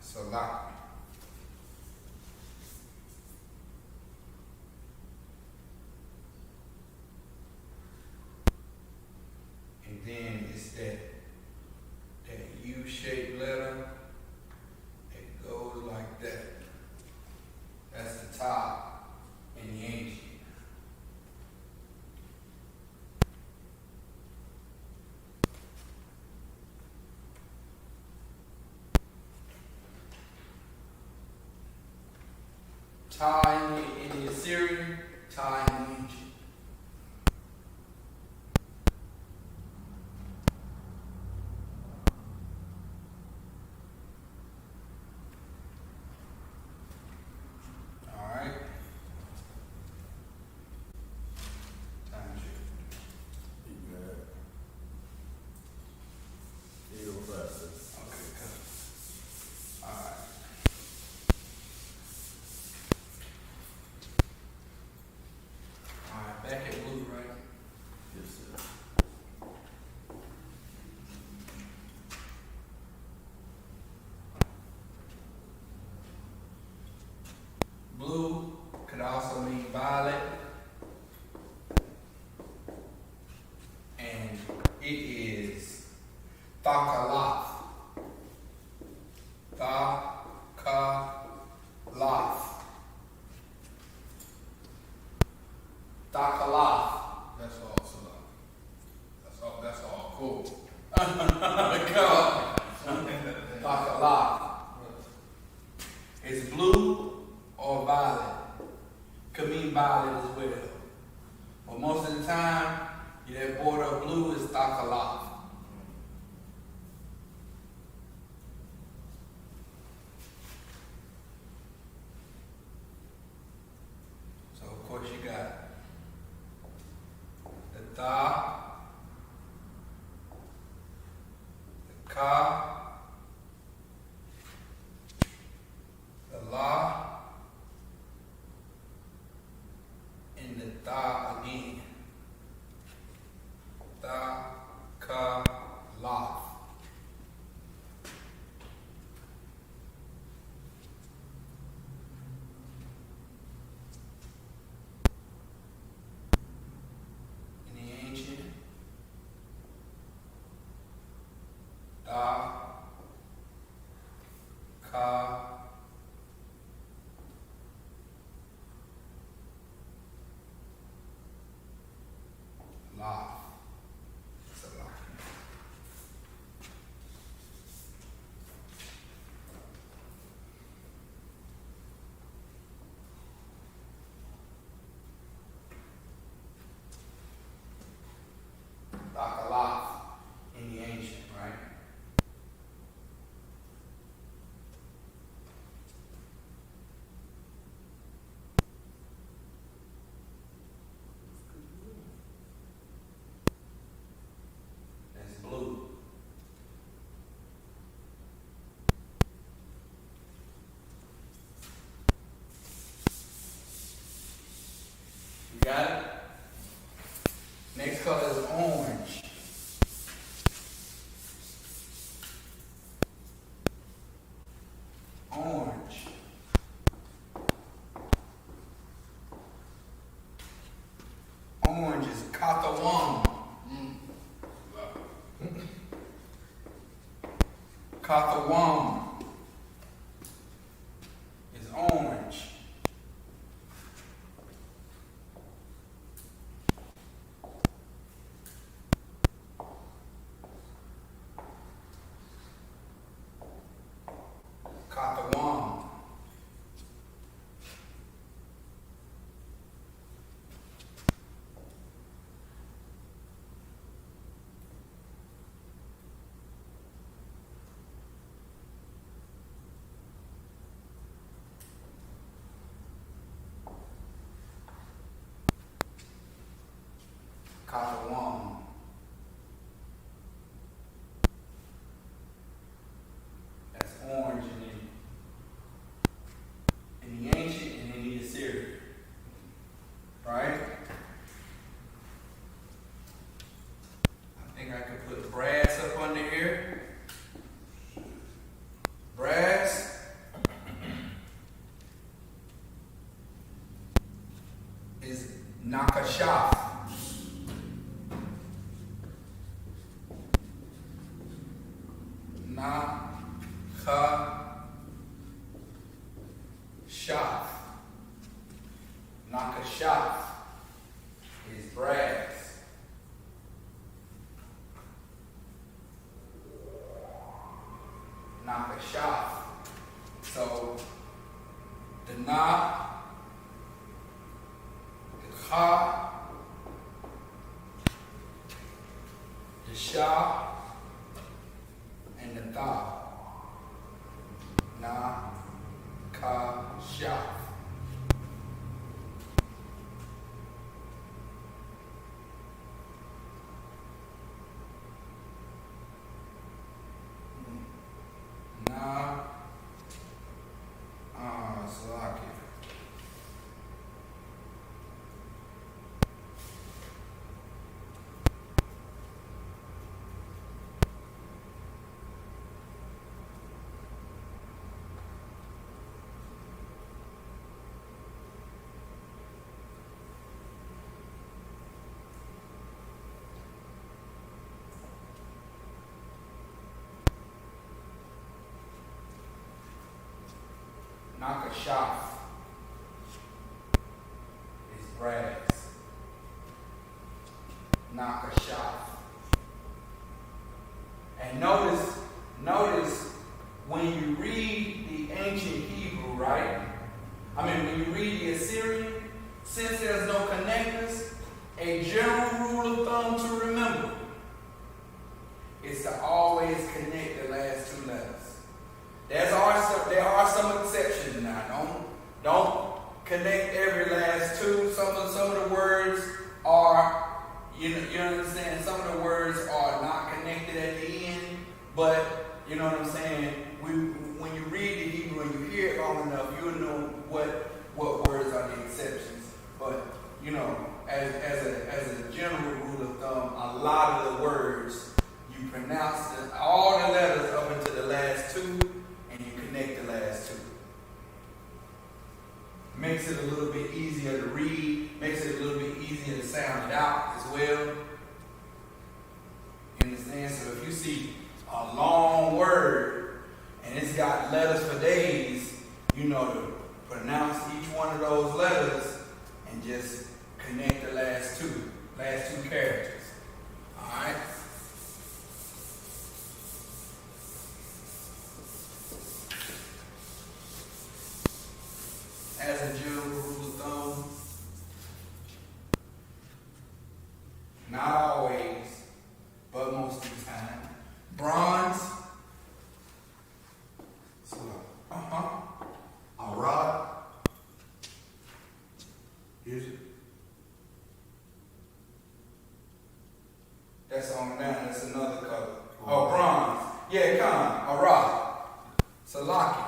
Salak. And then it's that U-shaped letter. It goes like that. That's the top in the ancient. Ta in the Assyrian, Ta in the ancient. All right. Time shift. Okay, good. All right. All right, back at blue, right? Yes, sir. Blue could also mean violet. And it is Thakalath. Thakalath. Thakalath. That's all. That's all cool. Thakalath. It's blue or violet. Could mean violet as well. But most of the time, that border of blue is Thakalath. So of course you got the Tha, the Ka, the La, and the Tha again. Tha, Ka, La. In the ancient, Tha, Ka, La. Salak. Thakalath in the ancient, right? That's blue. You got it? Next color is orange. Orange. Orange is Kathawan. Kathawan is orange. Qadash. That's orange in the ancient and in the Assyrian. Right? I think I could put brass up under here. Brass is Nakashaf. Nakashaf. Nakashaf is brass. Nakashaf. So the na, the cha, the sha, and the tha. Na, ka, sha. Na, Salaki. Nakashaf is brass. Nakashaf. And notice when you read the ancient Hebrew, right? When you read the Assyrian, since there's no connectors, a general rule of thumb to remember is to always connect the last two letters. There are some exceptions now. Don't connect every last two. Some of the words are, you understand, some of the words are not connected at the end, but you know what I'm saying? When you read the Hebrew and you hear it long enough, you'll know what words are the exceptions. But as a general rule of thumb, a lot of the words you pronounce all the letters up into the last two, and you connect the last two. Makes it a little bit easier to read, makes it a little bit easier to sound it out as well. You understand? So if you see a long word and it's got letters for days, you know to pronounce each one of those letters and just connect the last two characters. Alright? As a general rule of thumb, not always, but most of the time, bronze, A rod. Is it? That's on down, that's another color. Oh, bronze. Yeah, come, a rod. Salaki.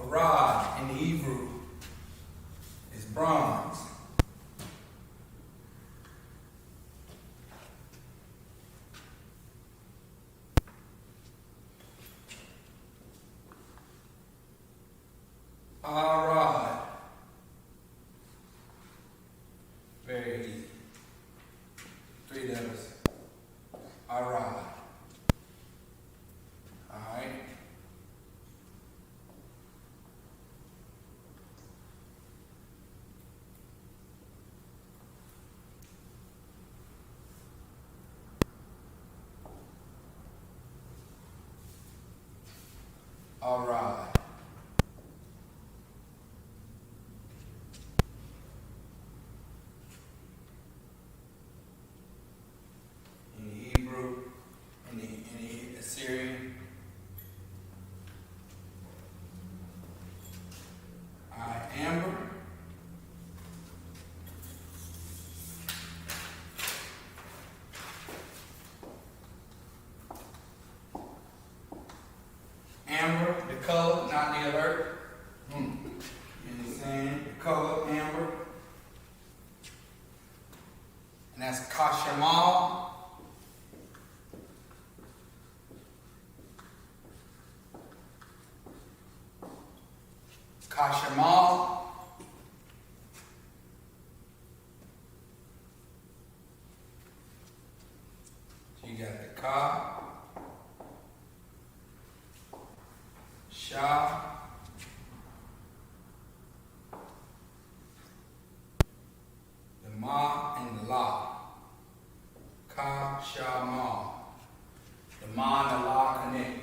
Rod in the Hebrew is bronze. Rod. Very easy. 3 letters. Rod. Alright. All right. Kashamal. You got the Ka, Sha, the Ma, and the La. Ka, Sha, Ma. The Ma and the La connect.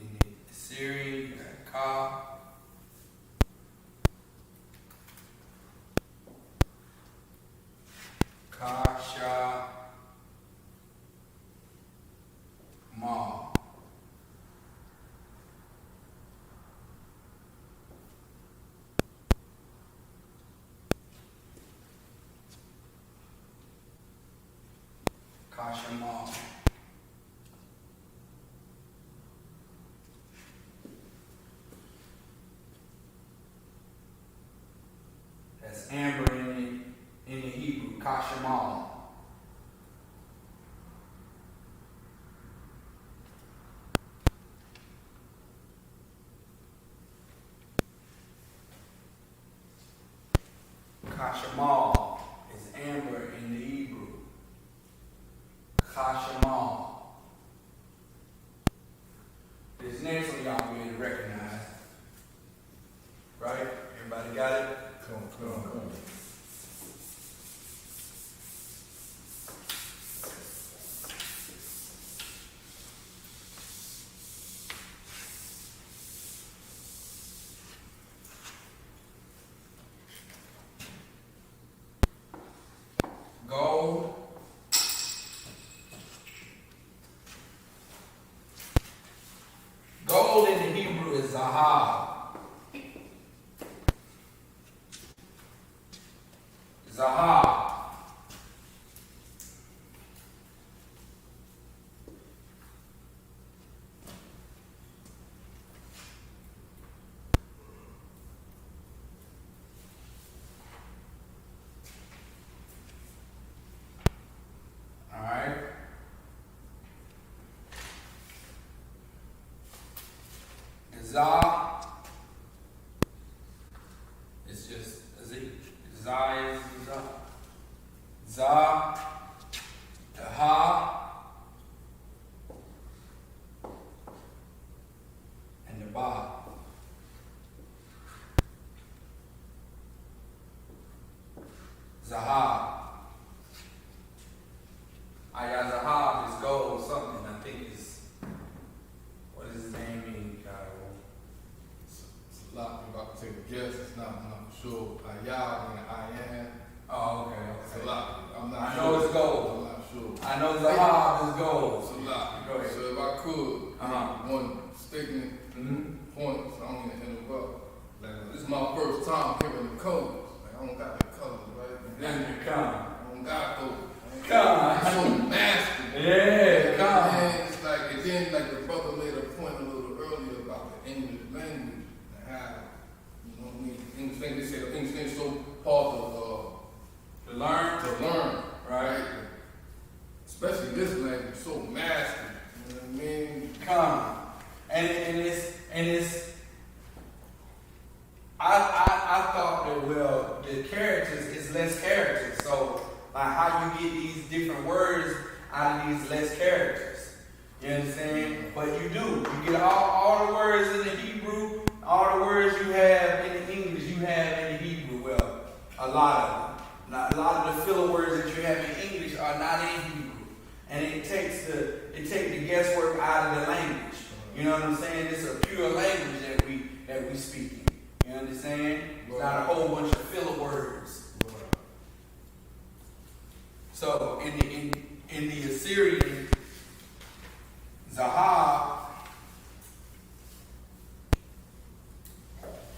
In the Syrian, you got Ka, Kasha Ma. Kasha Ma. That's amber in the Hebrew, Kasha Ma. Kashamal is amber in the Hebrew. Kashamal. This next one y'all be able to recognize. Right? Everybody got it? Come on. Gold. Gold in the Hebrew is zahab. Zahab. All right. Zah. It's just a Z. Zah is Zah. Zah. The Ha. And the Ba. Zahab. Ayah Zahab is gold something. I think it's, what does his name mean, Kyle? It's a lot. I'm about to take a guess. It's not. I'm not for sure. Ayah and I am. Oh, okay. It's a lot. I'm not I sure. know it's gold. I'm not sure. I know Zahab is gold. It's a lot. Go ahead. So if I could, one statement point, so I don't even interrupt. Like, this is my first time hearing the colors. Like, I don't got the colors, right? Then you come. I don't got those. Come. It's so nasty. Yeah, come. And it's like, and then like the brother made a point a little earlier about the English language and how, you know what I mean? English language, they say the English language is so hard To learn. to learn, Right. Especially this language, so nasty. You know what I mean? Come. And it's I thought that, well, the characters is less characters. So like how you get these different words out of these less characters. You understand? But you do. You get all the words in the Hebrew, all the words you have in the English, you have in the Hebrew. Well, a lot of them. Now, a lot of the filler words that you have in English are not in Hebrew. And it takes the guesswork out of the language. You know what I'm saying? It's a pure language that we speak. You understand? It's not a whole bunch of filler words. So in the Assyrian, Zahab,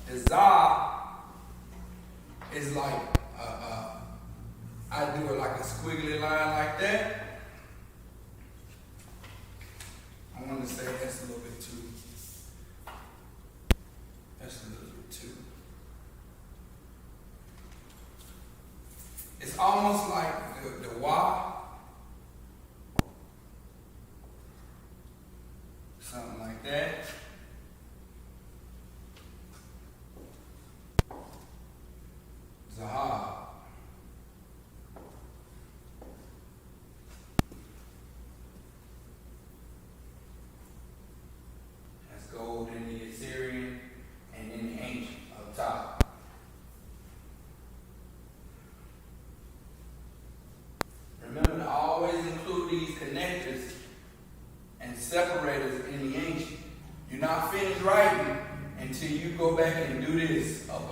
the Zah is like I do it like a squiggly line like that. I want to say that's a little bit too. That's a little bit too. It's almost like the wa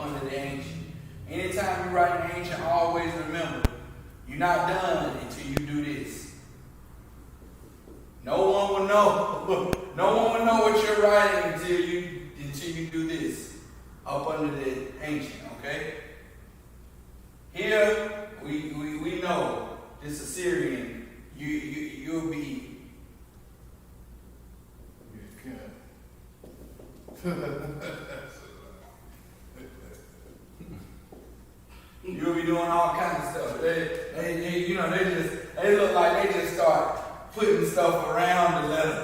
under the ancient. Anytime you write in ancient, always remember, you're not done until you do this. No one will know. No one will know what you're writing until you do this up under the ancient, okay? Here we know this Assyrian, you'll be you'll be doing all kinds of stuff. They look like they just start putting stuff around the letter.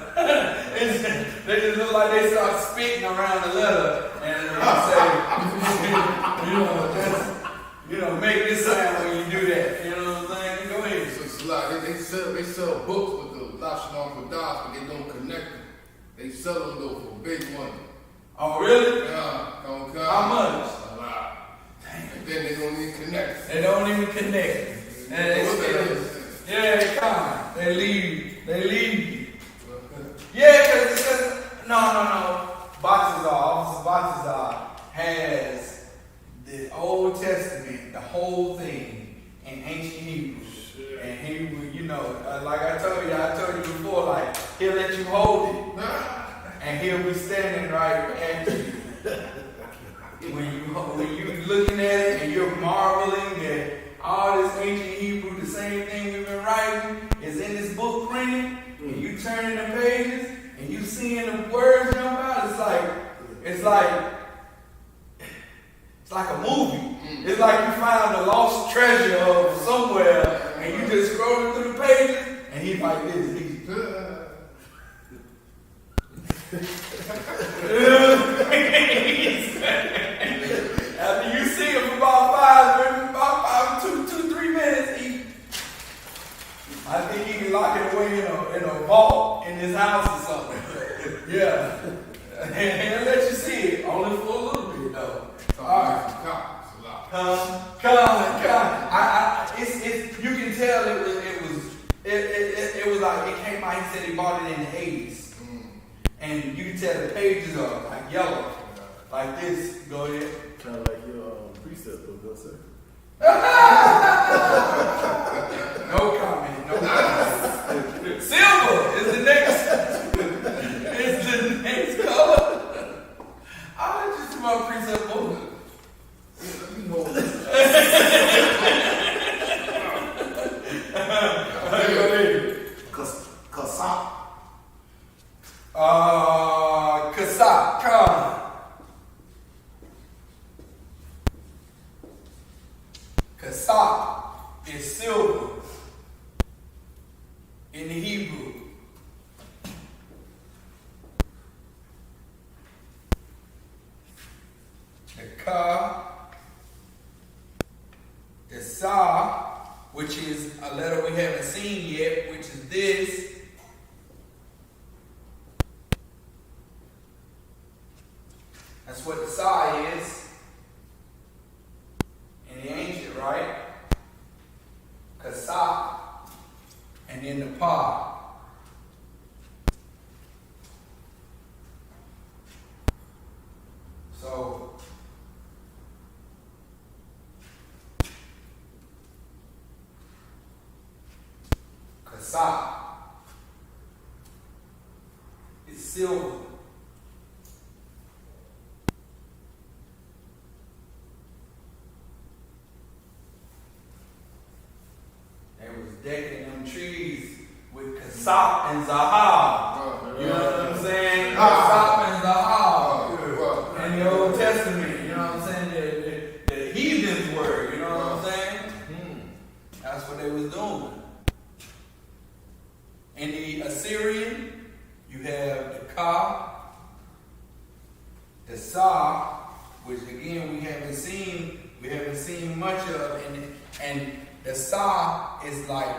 They just look like they start spitting around the letter and say, make this sound when you do that. You know what I'm saying? Go ahead. So it's like they sell books with the Lashawan, Qadash, but they don't connect them. They sell them though for big money. Oh really? Yeah. How much? A lot. And then they don't even connect. They don't even connect. They come. They leave. Yeah, because no. Officer Balthazar has the Old Testament, the whole thing in ancient Hebrew. And he would, like I told you before, like he'll let you hold it, and he'll be standing right at you. When you looking at it and you're marveling at all this ancient Hebrew, the same thing we've been writing is in this book printed, and you turning the pages and you seeing the words jump out. It's like a movie. It's like you found a lost treasure of somewhere and you just scrolling through the pages and he's like this. After you see him for about 3 minutes, I think he can lock it away in a vault in his house or something. Yeah. And he'll let you see it, only for a little bit though. Alright. You can tell it was like it came out. He said he bought it in the 80s, and you can tell the pages are like yellow, like this. Go ahead. Kind of like your precept book, go sir. No comment. Silver is the next. Is the next color. I'll let you see my precept book. Kasap, come. Kasap is silver in the Hebrew. The ka, the sa, which is a letter we haven't seen yet, which is this. That's what the sa is in the ancient, right? Kasap, and then the pa. So kasap is silver. Decking them trees with kasap and zahab. You know what I'm saying? Kasap and zahab. In the Old Testament, you know what I'm saying? The heathens were, you know what I'm saying? That's what they was doing. In the Assyrian, you have the ka, the sa, which again we haven't seen much of, and the sa is like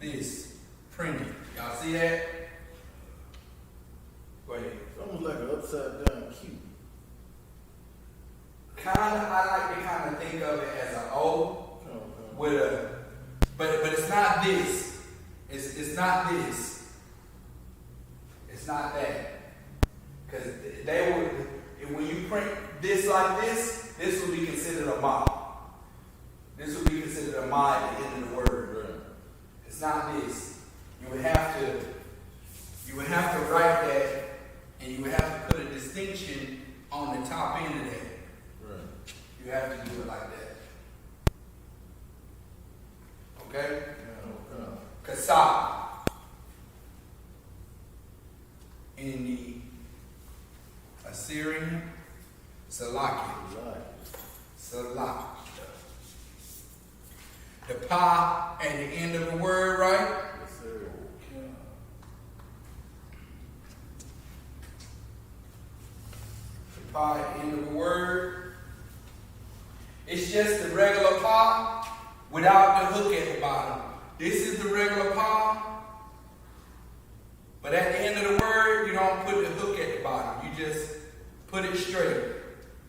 this, printed. Y'all see that? Go ahead. It's almost like an upside down cube. I like to think of it as an O with a, but it's not this. It's not this. It's not that. Because they would, when you print this like this would be considered a ma. This would be considered a ma at the end of the word. Right. It's not this. You would have to write that, and you would have to put a distinction on the top end of that. Right. You have to do it like that. Okay? Yeah, okay. Kasab. In the Assyrian, Salaki. Salaki. The pa at the end of the word, right? Yes, sir. The pa at the end of the word. It's just the regular pa without the hook at the bottom. This is the regular pa. But at the end of the word, you don't put the hook at the bottom. You just put it straight.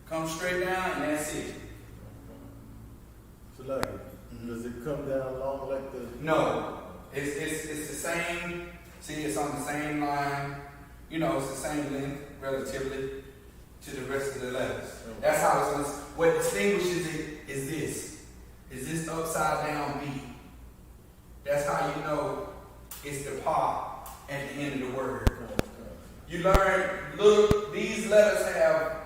Come straight down, and that's it. So like, does it come down long like the? No, it's the same. See, it's on the same line. You know, it's the same length relatively to the rest of the letters. Okay. That's how it's going to. What distinguishes it is this. Is this upside down B? That's how you know it's the pa at the end of the word. Okay. You learn, look, these letters have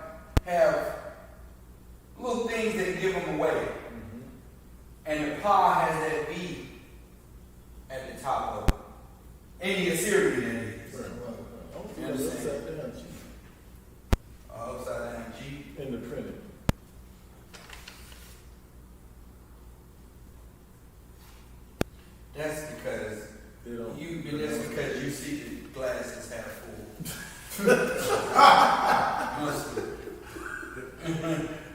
little things that give them away. Mm-hmm. And the pa has that B at the top of it. In the Assyrian, that is. Right. You understand? Upside down G. Upside down G. In the printed. That's because They don't. that's because you see the glasses half full. Honestly.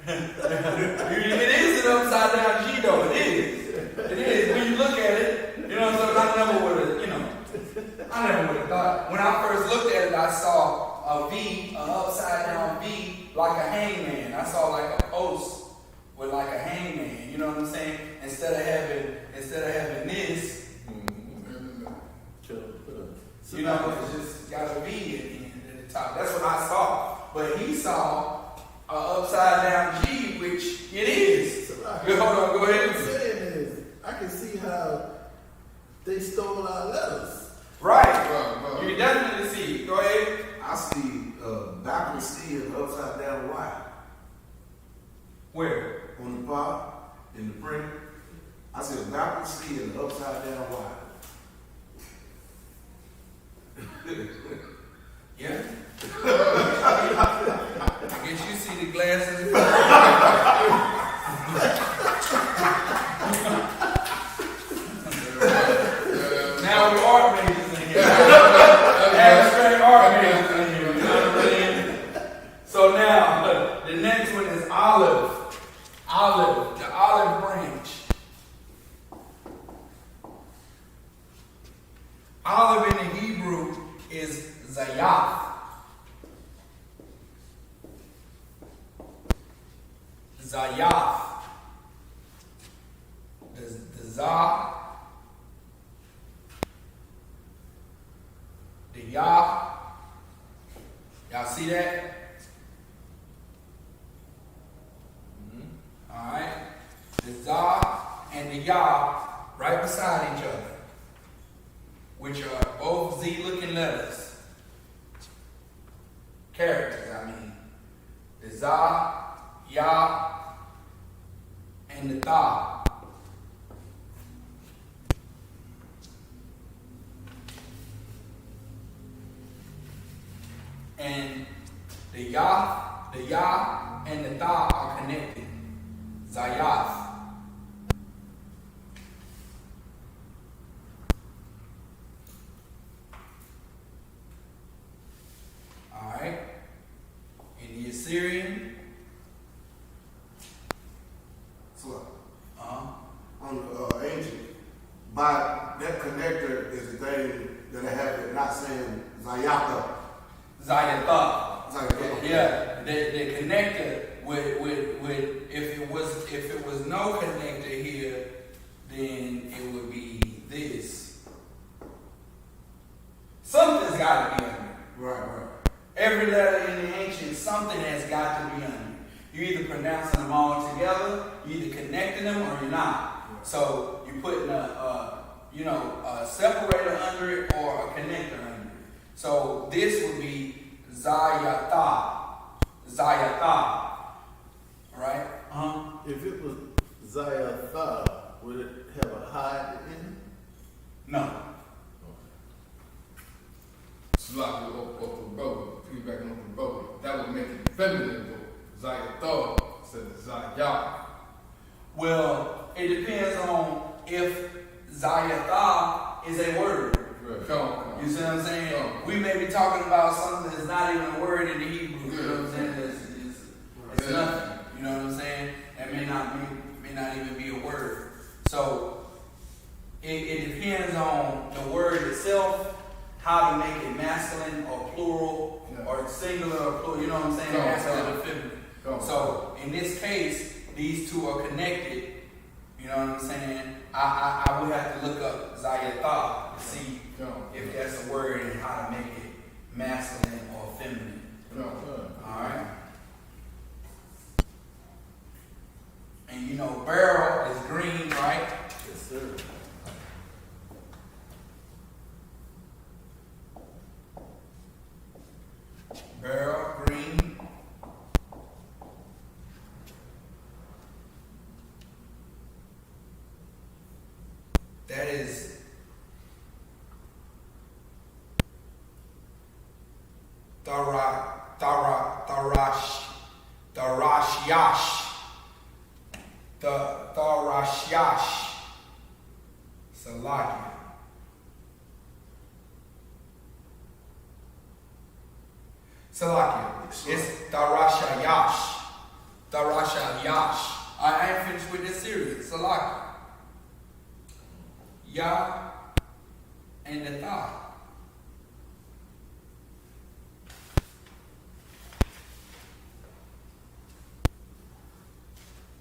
It is an upside down G though. It is. It is. When you look at it, you know what I'm saying? I never would have thought. When I first looked at it, I saw a V, an upside down V, like a hangman. I saw like a post with like a hangman. You know what I'm saying? Instead of having this, you know, it's just got a V at the top. That's what I saw. But he saw an upside down G, which it is. So like, Hold on, go what ahead. I'm saying is, I can see how they stole our letters. Right. You can definitely see. Go ahead. I see backwards C and upside down Y. Where? On the pop, in the print, I see a backwards C and an upside down Y. Yeah. I guess you see the glasses. Now we art majors in here. Abstract art majors in here. You know what I'm saying? So now, the next one is olive. Olive, the olive branch. Olive in the Hebrew is Zayath. Zayath. The Zah, the Yah. Y'all see that? All right. The Zah and the Yah right beside each other, which are both Z-looking letters. Characters, I mean. The Zah, Yah, and the Tha. And the Yah, and the Tha are connected. Zayath. Alright. In the Assyrian. So, Uh-huh. on the ancient, by that connector is the thing that I have it not saying Zayatha. Zayatha. Zayatha. Yeah, the connector with if it was no connector here, then it would be this. Something's got to be under. Right. Every letter in the ancient, something has got to be under. You're either pronouncing them all together, you're either connecting them or you're not. So you're putting a separator under it or a connector under it. So this would be Zayata. Zayata. Right? If it was Zayatha, would it have a high at the end? No. Slap it off the brother, piggybacking off the brother. That would make it feminine though. Zayatha instead of Zayah. Well, it depends on if Zayatha is a word. Come. You see what I'm saying? We may be talking about something that's not even a word in the Hebrew. You know what I'm saying? It's nothing. You know what I'm saying? That may not even be a word. So it depends on the word itself, how to make it masculine or plural or singular or plural. You know what I'm saying? Masculine or feminine. So in this case, these two are connected. You know what I'm saying? I would have to look up Zayatha to see if that's a word and how to make it masculine or feminine. Alright? And you know, barrel is green, right? Yes, sir. Barrel, green. That is Darashyash. Salakia. It's Darashayash. Darashayash. I ain't finished with this series. Salakia. Yah and the Tha.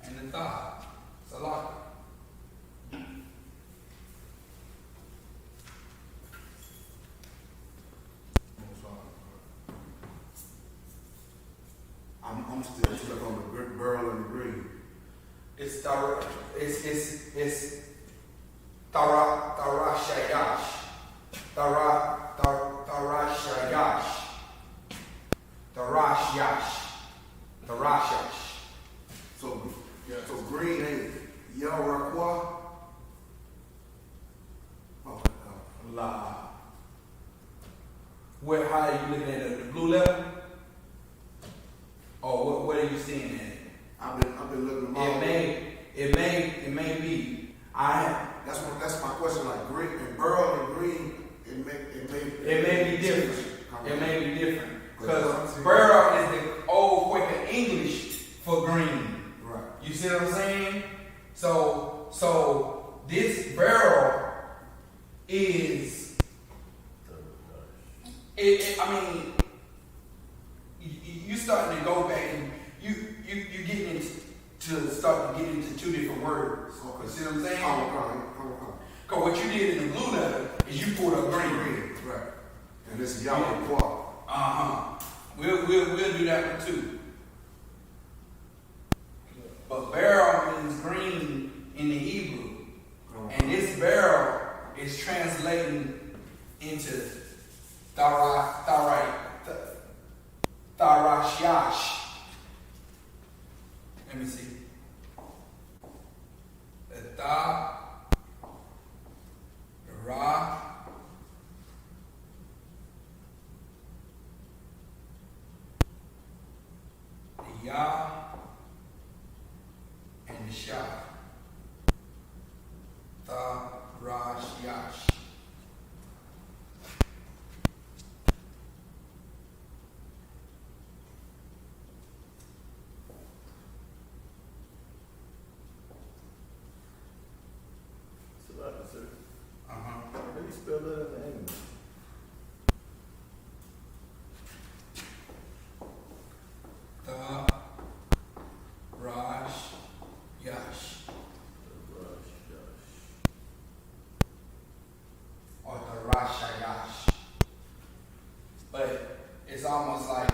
And the Tha. Salakia. I'm still stuck on the burl and the green. It's Darashayash. Darashayash. Darashash. So green ain't Yarakwa. La. Where, how are you looking at it? The blue letter? Or what are you seeing in it? I've been looking them all. It may be. That's my question. Like green and burl and green, it may be different. It may be different because burl is the old Quaker English for green. Right. You see what I'm saying? So this barrel is. You starting to go back and you getting starting to get into two different words. You see what I'm saying? Because what you did in the blue letter is you pulled up green. Right. And this is Yarakwa. We'll do that one too. But barrel means green in the Hebrew. And this barrel is translating into Darashash. Let me see. The Da, the Ra, the Ya, and the Sha. Darashash. Sir. How do you spell that in English? Yash. Or Darashayash. But it's almost like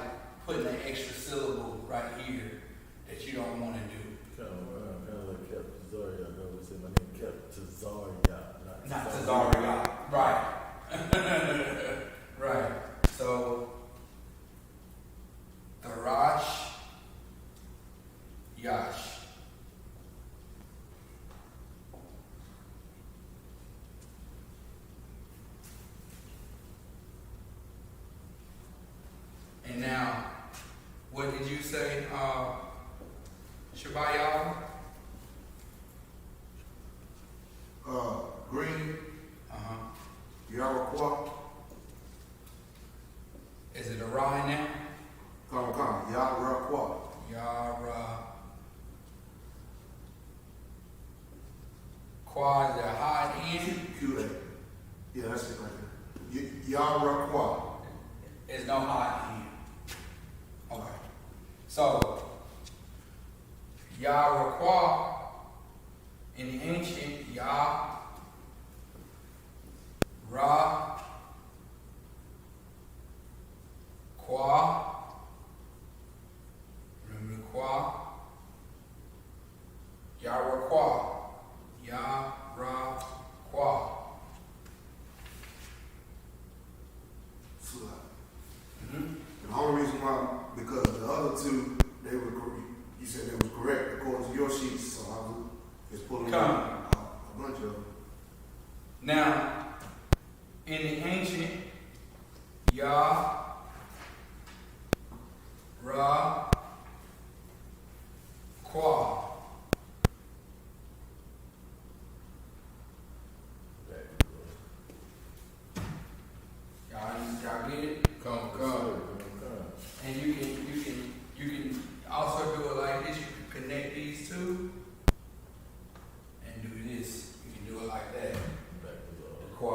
putting an extra syllable right here Yash. And now, what did you say, Shabayah? Green. Uh-huh. Yarakwa. Is it a Ra in there? Come. Yarakwa. Yara. Qua is a high end. QA. Yeah, that's it right there. Yarakwa. There's no high end. Okay. So, Yarakwa in the ancient Ya, Ra, Kwa. Remember the Kwa? Yarakwa. Ya, Ra, Kwa. The only reason why, because the other two, they were you said they was correct according to your sheets, so I was just pulling out a bunch of them. Now, in the ancient, Ya, Ra, Kwa. Y'all get it? Come. And you can also do it like this. You can connect these two and do this. You can do it like that. The Kwa.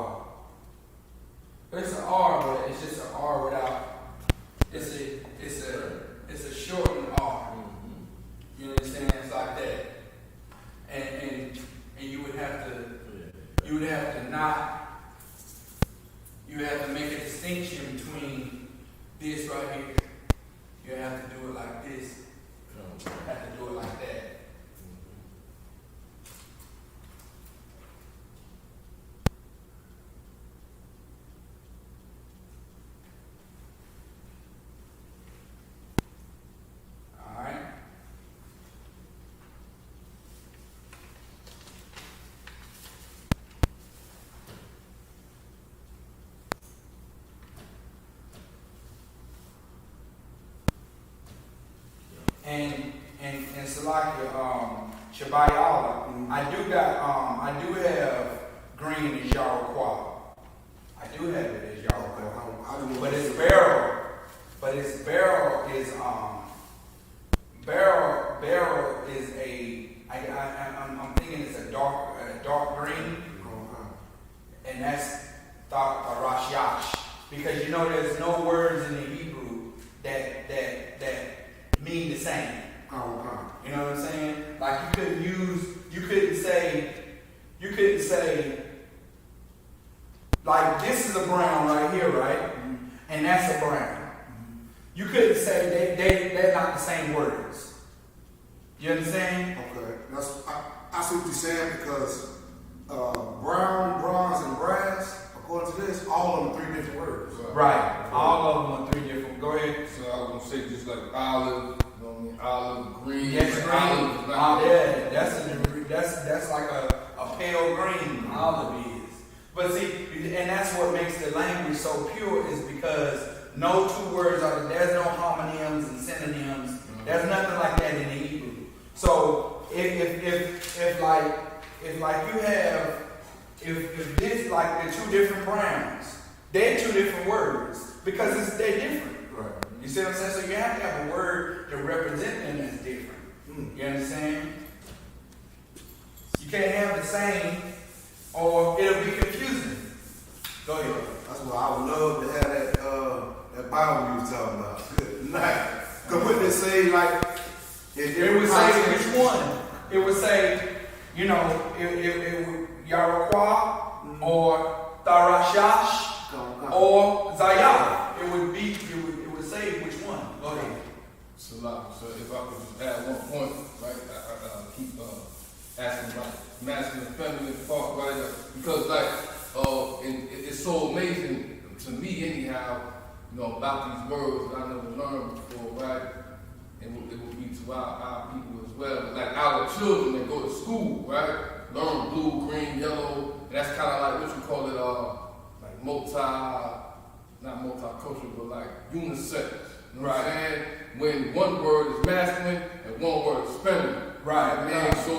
But it's an R, but it's just an R without. It's a shortened R. You understand? It's like that. And you would have to not. You have to make a distinction between this right here. You have to do it like this. You have to do it like that. All right. And Salakia, Shabayala, I do have green as Yarakwa. I do have it as Yarakwa. But its barrel is I'm thinking it's a dark green. And that's Rashash. Because you know there's no words in the Hebrew that mean the same. You know what I'm saying? Like you couldn't say, like this is a brown right here, right? Mm-hmm. And that's a brown. Mm-hmm. You couldn't say they're not the same words. You understand? Okay. I see what you're saying because brown, bronze, and brass, according to this, all of them 3 different words. Right. All of them are 3 different. Go ahead. So I was gonna say just like olive, olive, green. Yes, green. Yeah, that's like a pale green. Olive is. But see, and that's what makes the language so pure is because no 2 words there's no homonyms and synonyms. Mm-hmm. There's nothing like that in the Hebrew. So if this like the 2 different browns, they're 2 different words because they're different. Right. You see what I'm saying? So you have to have a word to represent them as different. You understand? You can't have the same or it'll be confusing. Go ahead. That's why I would love to have that Bible you was talking about. Good night. Because what they say, like, it would say which one. It would say, it would Yarakwa or Tarashash or Zayah. It would say which one. Go ahead. So if I could just add one point, right? I keep asking about masculine and feminine part, right? Because it's so amazing to me anyhow, about these words that I never learned before, right? It will be to our people as well. children that go to school, right? Learn blue, green, yellow, and that's kind of like what you call it, like not multicultural, but like unisex. You know what I'm saying? When one word is masculine and one word is feminine. Right. Man, so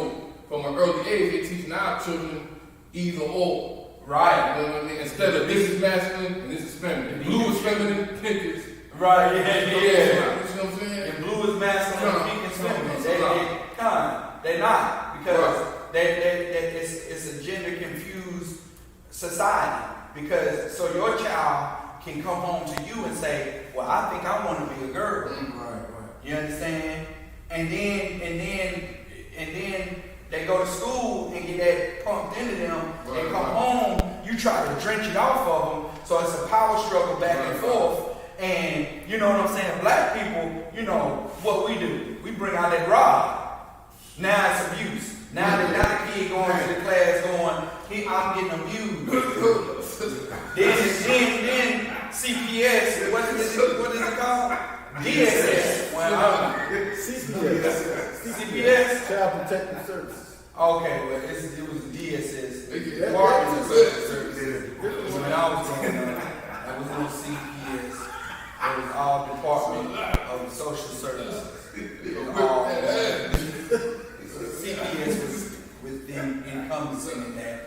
from an early age, they teaching our children either or. Right. You know what I mean? Instead of this is masculine and this is feminine. Blue is feminine, pink is. Right, You know what I'm saying? And blue is masculine, pink is feminine. They're not, because it's a gender confused society. Because so your child can come home to you and say, well, I think I want to be a girl. Right. You understand? And then they go to school and get that pumped into them. They come home, you try to drench it off of them. So it's a power struggle back and forth. And you know what I'm saying? Black people, you know what we do. We bring out that rod. Now it's abuse. Now the kid going to the class going, I'm getting abused. then CPS, what is it called? DSS. CPS. Child Protective Services. Okay, well it was DSS. Department of Social Services. When I was growing up, I was on CPS. It was all Department of Social Services. CPS was with them encompassing in that,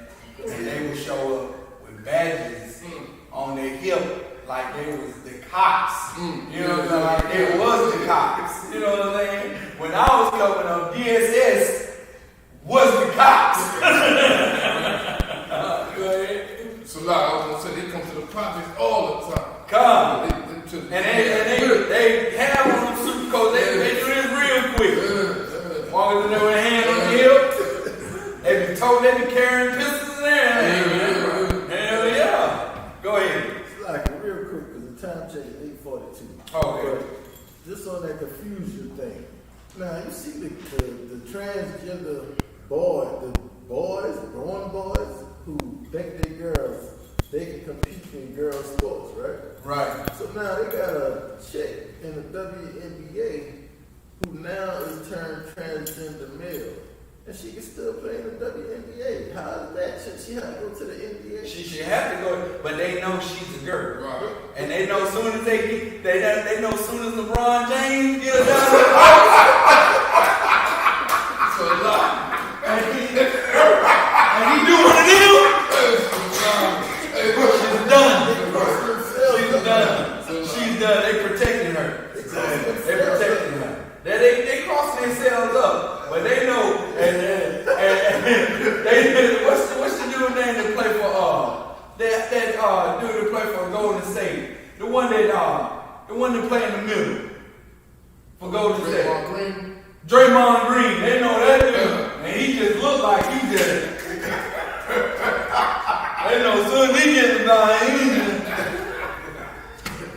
and they would show up with badges on their hip like they was the cops. You know what I'm saying? Like they was the cops. You know what I'm saying? When I was coming up, DSS was the cops. Go ahead. So like I was gonna say, they come to the projects all the time. Come. They have on them suit coats. They do this real quick. Walking in there with a hand on the hip. They be carrying pistols in there. Hell yeah. Go ahead. It's like real quick because the time check is 8:42. Okay. Just on that confusion thing. Now you see the transgender grown boys who think they girls, they can compete in girls sports, right? Right. So now they got a chick in the WNBA who now is turned transgender male. And she can still play in the WNBA. How is that? Should she have to go to the NBA? She should have to go, but they know she's a girl. Right. And they know as soon as they know as soon as LeBron James get her down So like, and he do one of them, she's done. She's done. They protecting her. They protecting her. They crossing themselves up, but they know. And they what's the dude name that play for that dude that play for Golden State? The one that play in the middle for Golden State. Draymond Green. They know that dude, and he just look like he just. They know as soon as he gets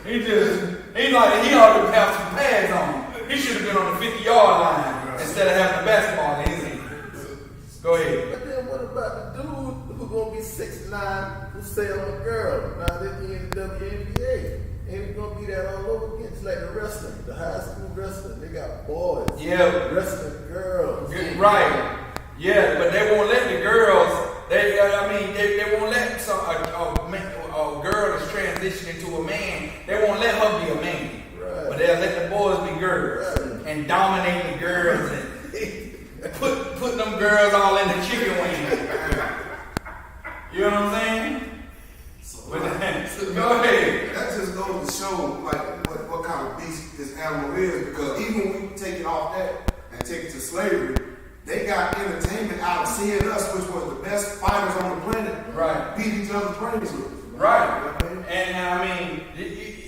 he like he ought to have some pads on. He should have been on the 50-yard line instead of having the basketball in his hand. Go ahead. But then what about the dude who gonna be 6'9", who stay on a girl? Now they in the WNBA. Ain't it gonna be that all over again? It's like the wrestling, the high school wrestling. They got boys. Yeah. Wrestling girls. Right. Yeah, but they won't let the girls. They won't let a girl that's transitioning to a man. They won't let her be a man. Right. But they'll let the boys be girls and dominate the girls and put them girls all in the chicken wing. You know what I'm saying? Go ahead. That just goes to show like what kind of beast this animal is, because even when we take it off that and take it to slavery, they got entertainment out of seeing us, which was the best fighters on the planet, right, beat each other's brains with. Right. And I mean,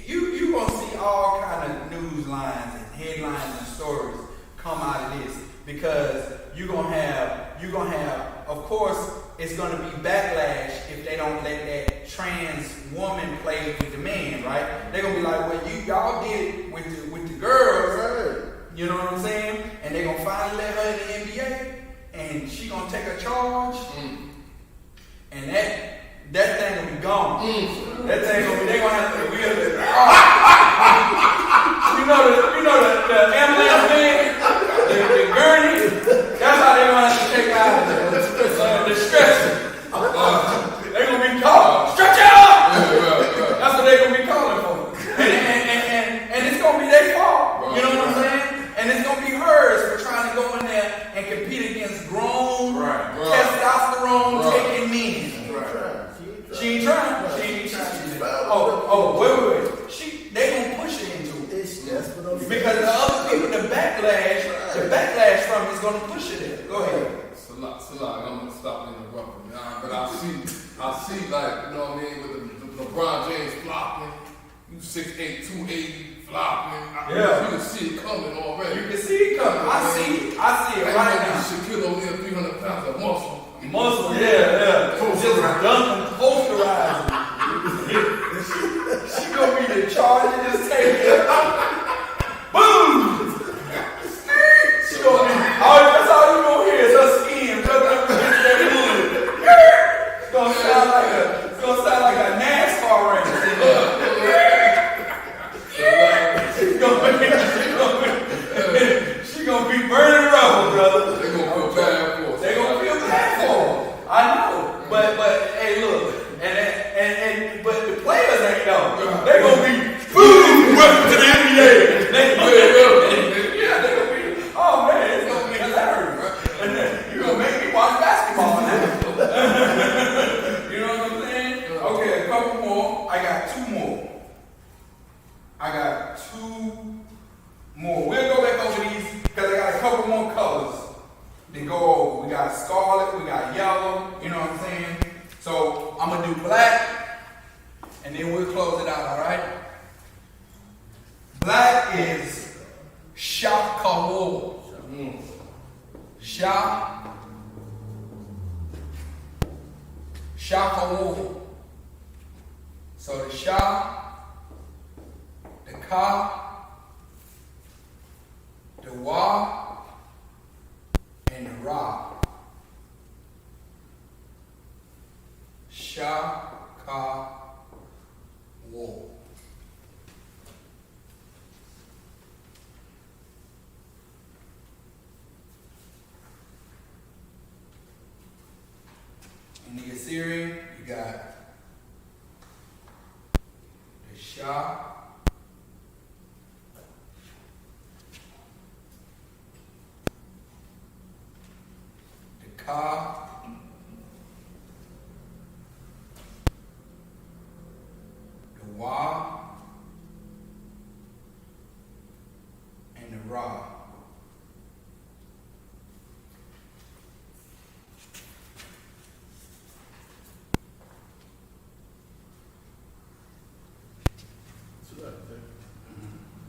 you gonna see all kind of news lines and headlines and stories come out of this, because you're gonna have, of course, it's gonna be backlash if they don't let that trans woman play with the man, right? They're gonna be like, well, y'all did it with the girls, Right. you know what I'm saying? And they're gonna finally let her in the NBA, and she gonna take a charge, and that thing will be gone. That thing gonna be, they gonna have to wheel it. You know the ambulance man, the gurney. That's how they against grown, Right. testosterone Right. taking men. She ain't trying. Oh, Wait. They gonna push her into it. That's what I'm saying. Because the other people, the backlash from it is gonna push her there. Go ahead. Salah, I'm gonna stop interrupting. But I see, like, you know what I mean, with the LeBron James flopping, you 6'8", 280 flopping. Yeah. You can see it coming already. You can see it coming. I see it right now. Shaquille O'Neal, 300 pounds of muscle. Muscle, yeah. Just dumping, posterizing. She gonna be the charge of this table. Boom! She gonna be, that's all you gonna hear is her skin rubbing up against that wood. It's gonna sound like a NASCAR race. She gonna be burning rubber, brother. They gonna feel bad for us. They gonna feel bad for her. I know, but hey, look, but the players ain't know. They gonna be boom, welcome to the NBA. They gonna be, oh man, it's gonna be hilarious. And then you gonna make me watch basketball now. You know what I'm saying? Okay, a couple more. I got two more. We'll go back over these because I got a couple more colors to go over. We got scarlet, we got yellow, you know what I'm saying? So I'm gonna do black and then we'll close it out, all right? Black is Shakawo. Shakawo. So the Sha, the Ka, the Wa, and the Ra. Sha, Ka, Wo. In the Assyrian, you got the Sha, the Ka, the Wa, and the Ra.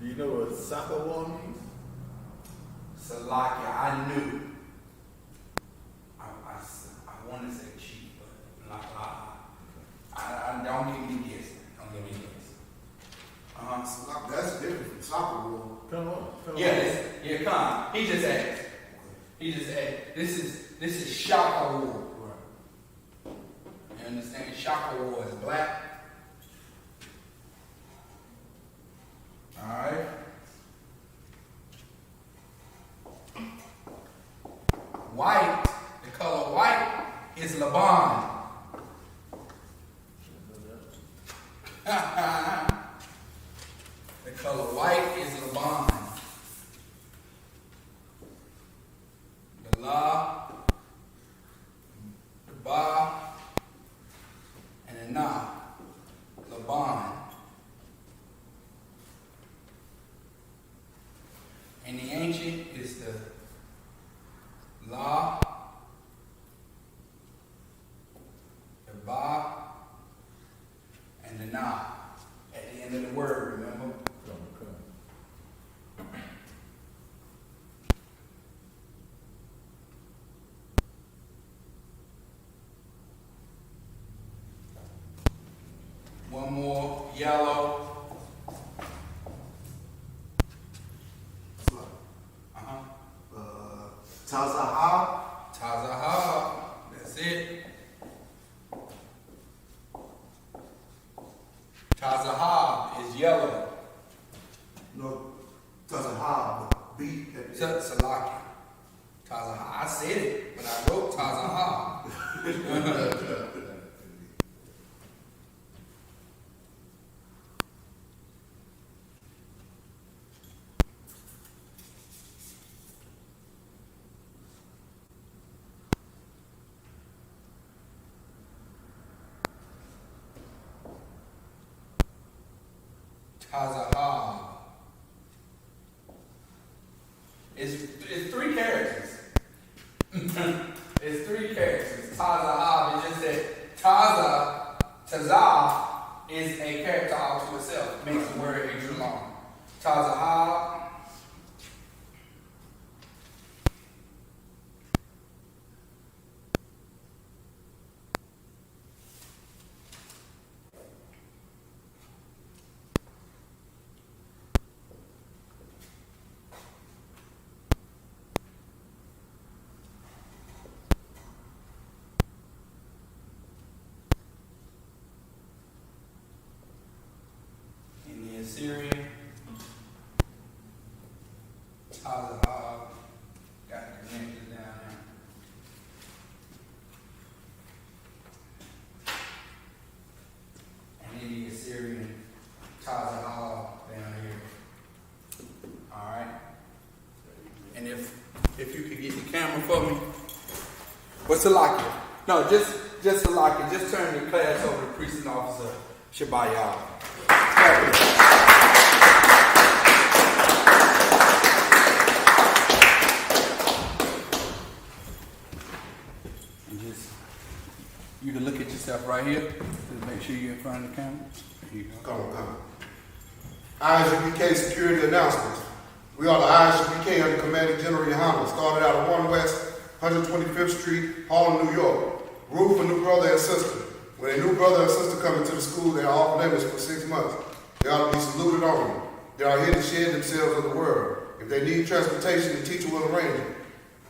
Do you know what Sakawa means? Salakia, I knew. I want to say cheap, but I don't give me guessing. Don't give me guessing. That's different from soccer ball. Come on. Yeah, come on. He just asked. This is Shaka War. You understand? Shaka War is black. Alright. White, the color white is Laban. The color white is Laban. The La, the Ba, and the Na. Laban. And the ancient is the La, the Ba, and the Na. At the end of the word, remember? One more, yellow. Tazaha. Tazaha. That's it. Tazaha is yellow. No, Tazaha, but B. Salaki. Tazaha. I said it, but I wrote Tazaha. Tazahab. It's three characters. It's three characters. Tazahab is just that Tazah is a character all to itself. Makes the word extra long. Tazahab. Syrian, Tazahab, got the connectors down there. And then the Assyrian, Tazahab down here. Alright. And if you could get the camera for me. What's the lock here? No, just the lock it. Just turn the class over to priest and officer Shabbat. And just you can look at yourself right here. Just make sure you're in front of the camera. Here you go. Come on. Isupk security announcements. We are the Isupk under Commanding General Yohana. Started out of 1 West 125th Street, Harlem, New York. Rule for new brother and sister. When a new brother and sister come into the school, they are off limits for 6 months. They ought to be saluted only. They are here to shed themselves of the world. If they need transportation, the teacher will arrange it.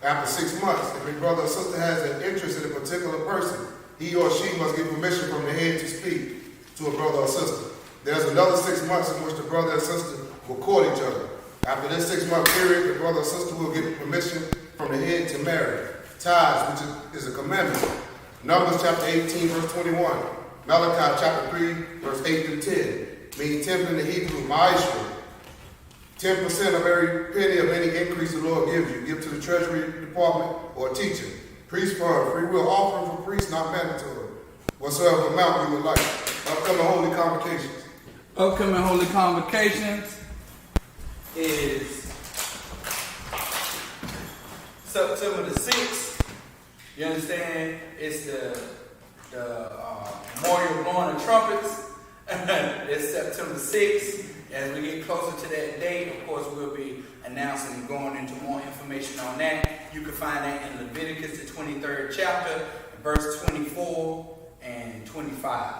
After 6 months, if a brother or sister has an interest in a particular person, he or she must get permission from the head to speak to a brother or sister. There's another 6 months in which the brother and sister will court each other. After this 6-month period, the brother or sister will get permission from the head to marry. Tithes, which is a commandment. Numbers chapter 18, verse 21. Malachi chapter 3, verse 8 through 10. Means 10th in the Hebrew, Ma'ishra. 10% of every penny of any increase the Lord gives you. Give to the treasury department or a teacher. Priest fund, free will offering for priests, not mandatory. Whatsoever amount you would like. Upcoming holy convocations. Upcoming holy convocations is September the 6th. You understand? It's the memorial blowing of trumpets. It's September 6th. As we get closer to that date, of course, we'll be announcing and going into more information on that. You can find that in Leviticus, the 23rd chapter, verse 24 and 25.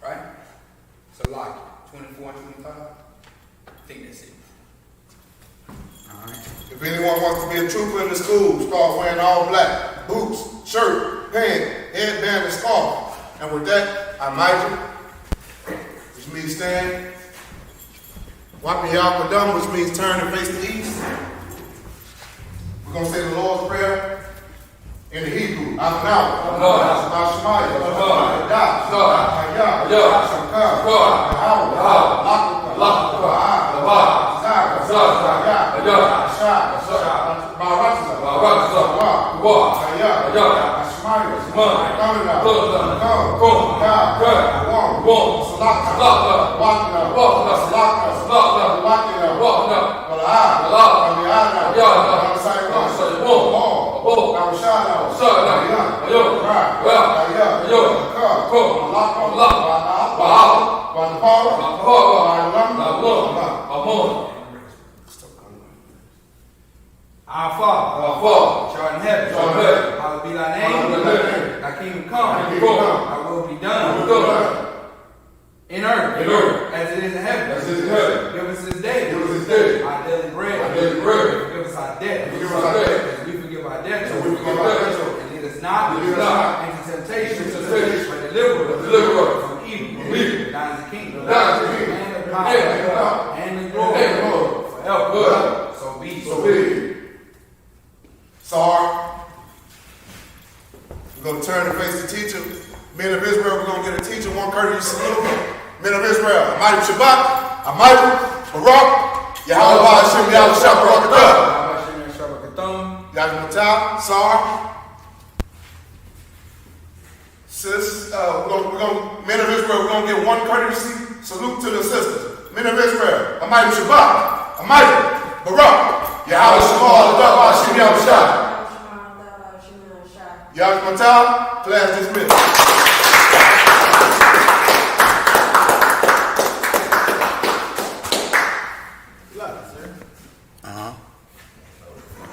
Right? So like 24 and 25? I think that's it. Alright. If anyone wants to be a trooper in the school, start wearing all black. Boots, shirt, pants, headband, and scarf. And with that, I might, which means stand. Wapiyah Qadash, which means turn and face the east. We're going to say the Lord's Prayer in the Hebrew. Adonai, Shemaya, Our Father, which art in heaven, hallowed be thy name, thy kingdom come, thy will be done in earth as it is in heaven. Give us this day our daily bread. Forgive us our debt as we forgive our debtors. And lead us not into temptation, but deliver us from evil. Thine is the kingdom, and the power, and the glory forever. So be. Sorry. We're going to turn and face the teacher. Men of Israel, we're going to get a teacher, one courteous salute. Men of Israel, Amighty Shabbat, Amighty Barak, Yahweh Hashem, Yahweh Shabbat, Yahweh Matah, Sar. Sis, men of Israel, we're going to get one courtesy. salute to the sisters, men of Israel, Almighty Shabbat, Almighty Barak, Yahweh Shemal, Adabah, Shem Yahushua. Yahweh Matah, class dismissed.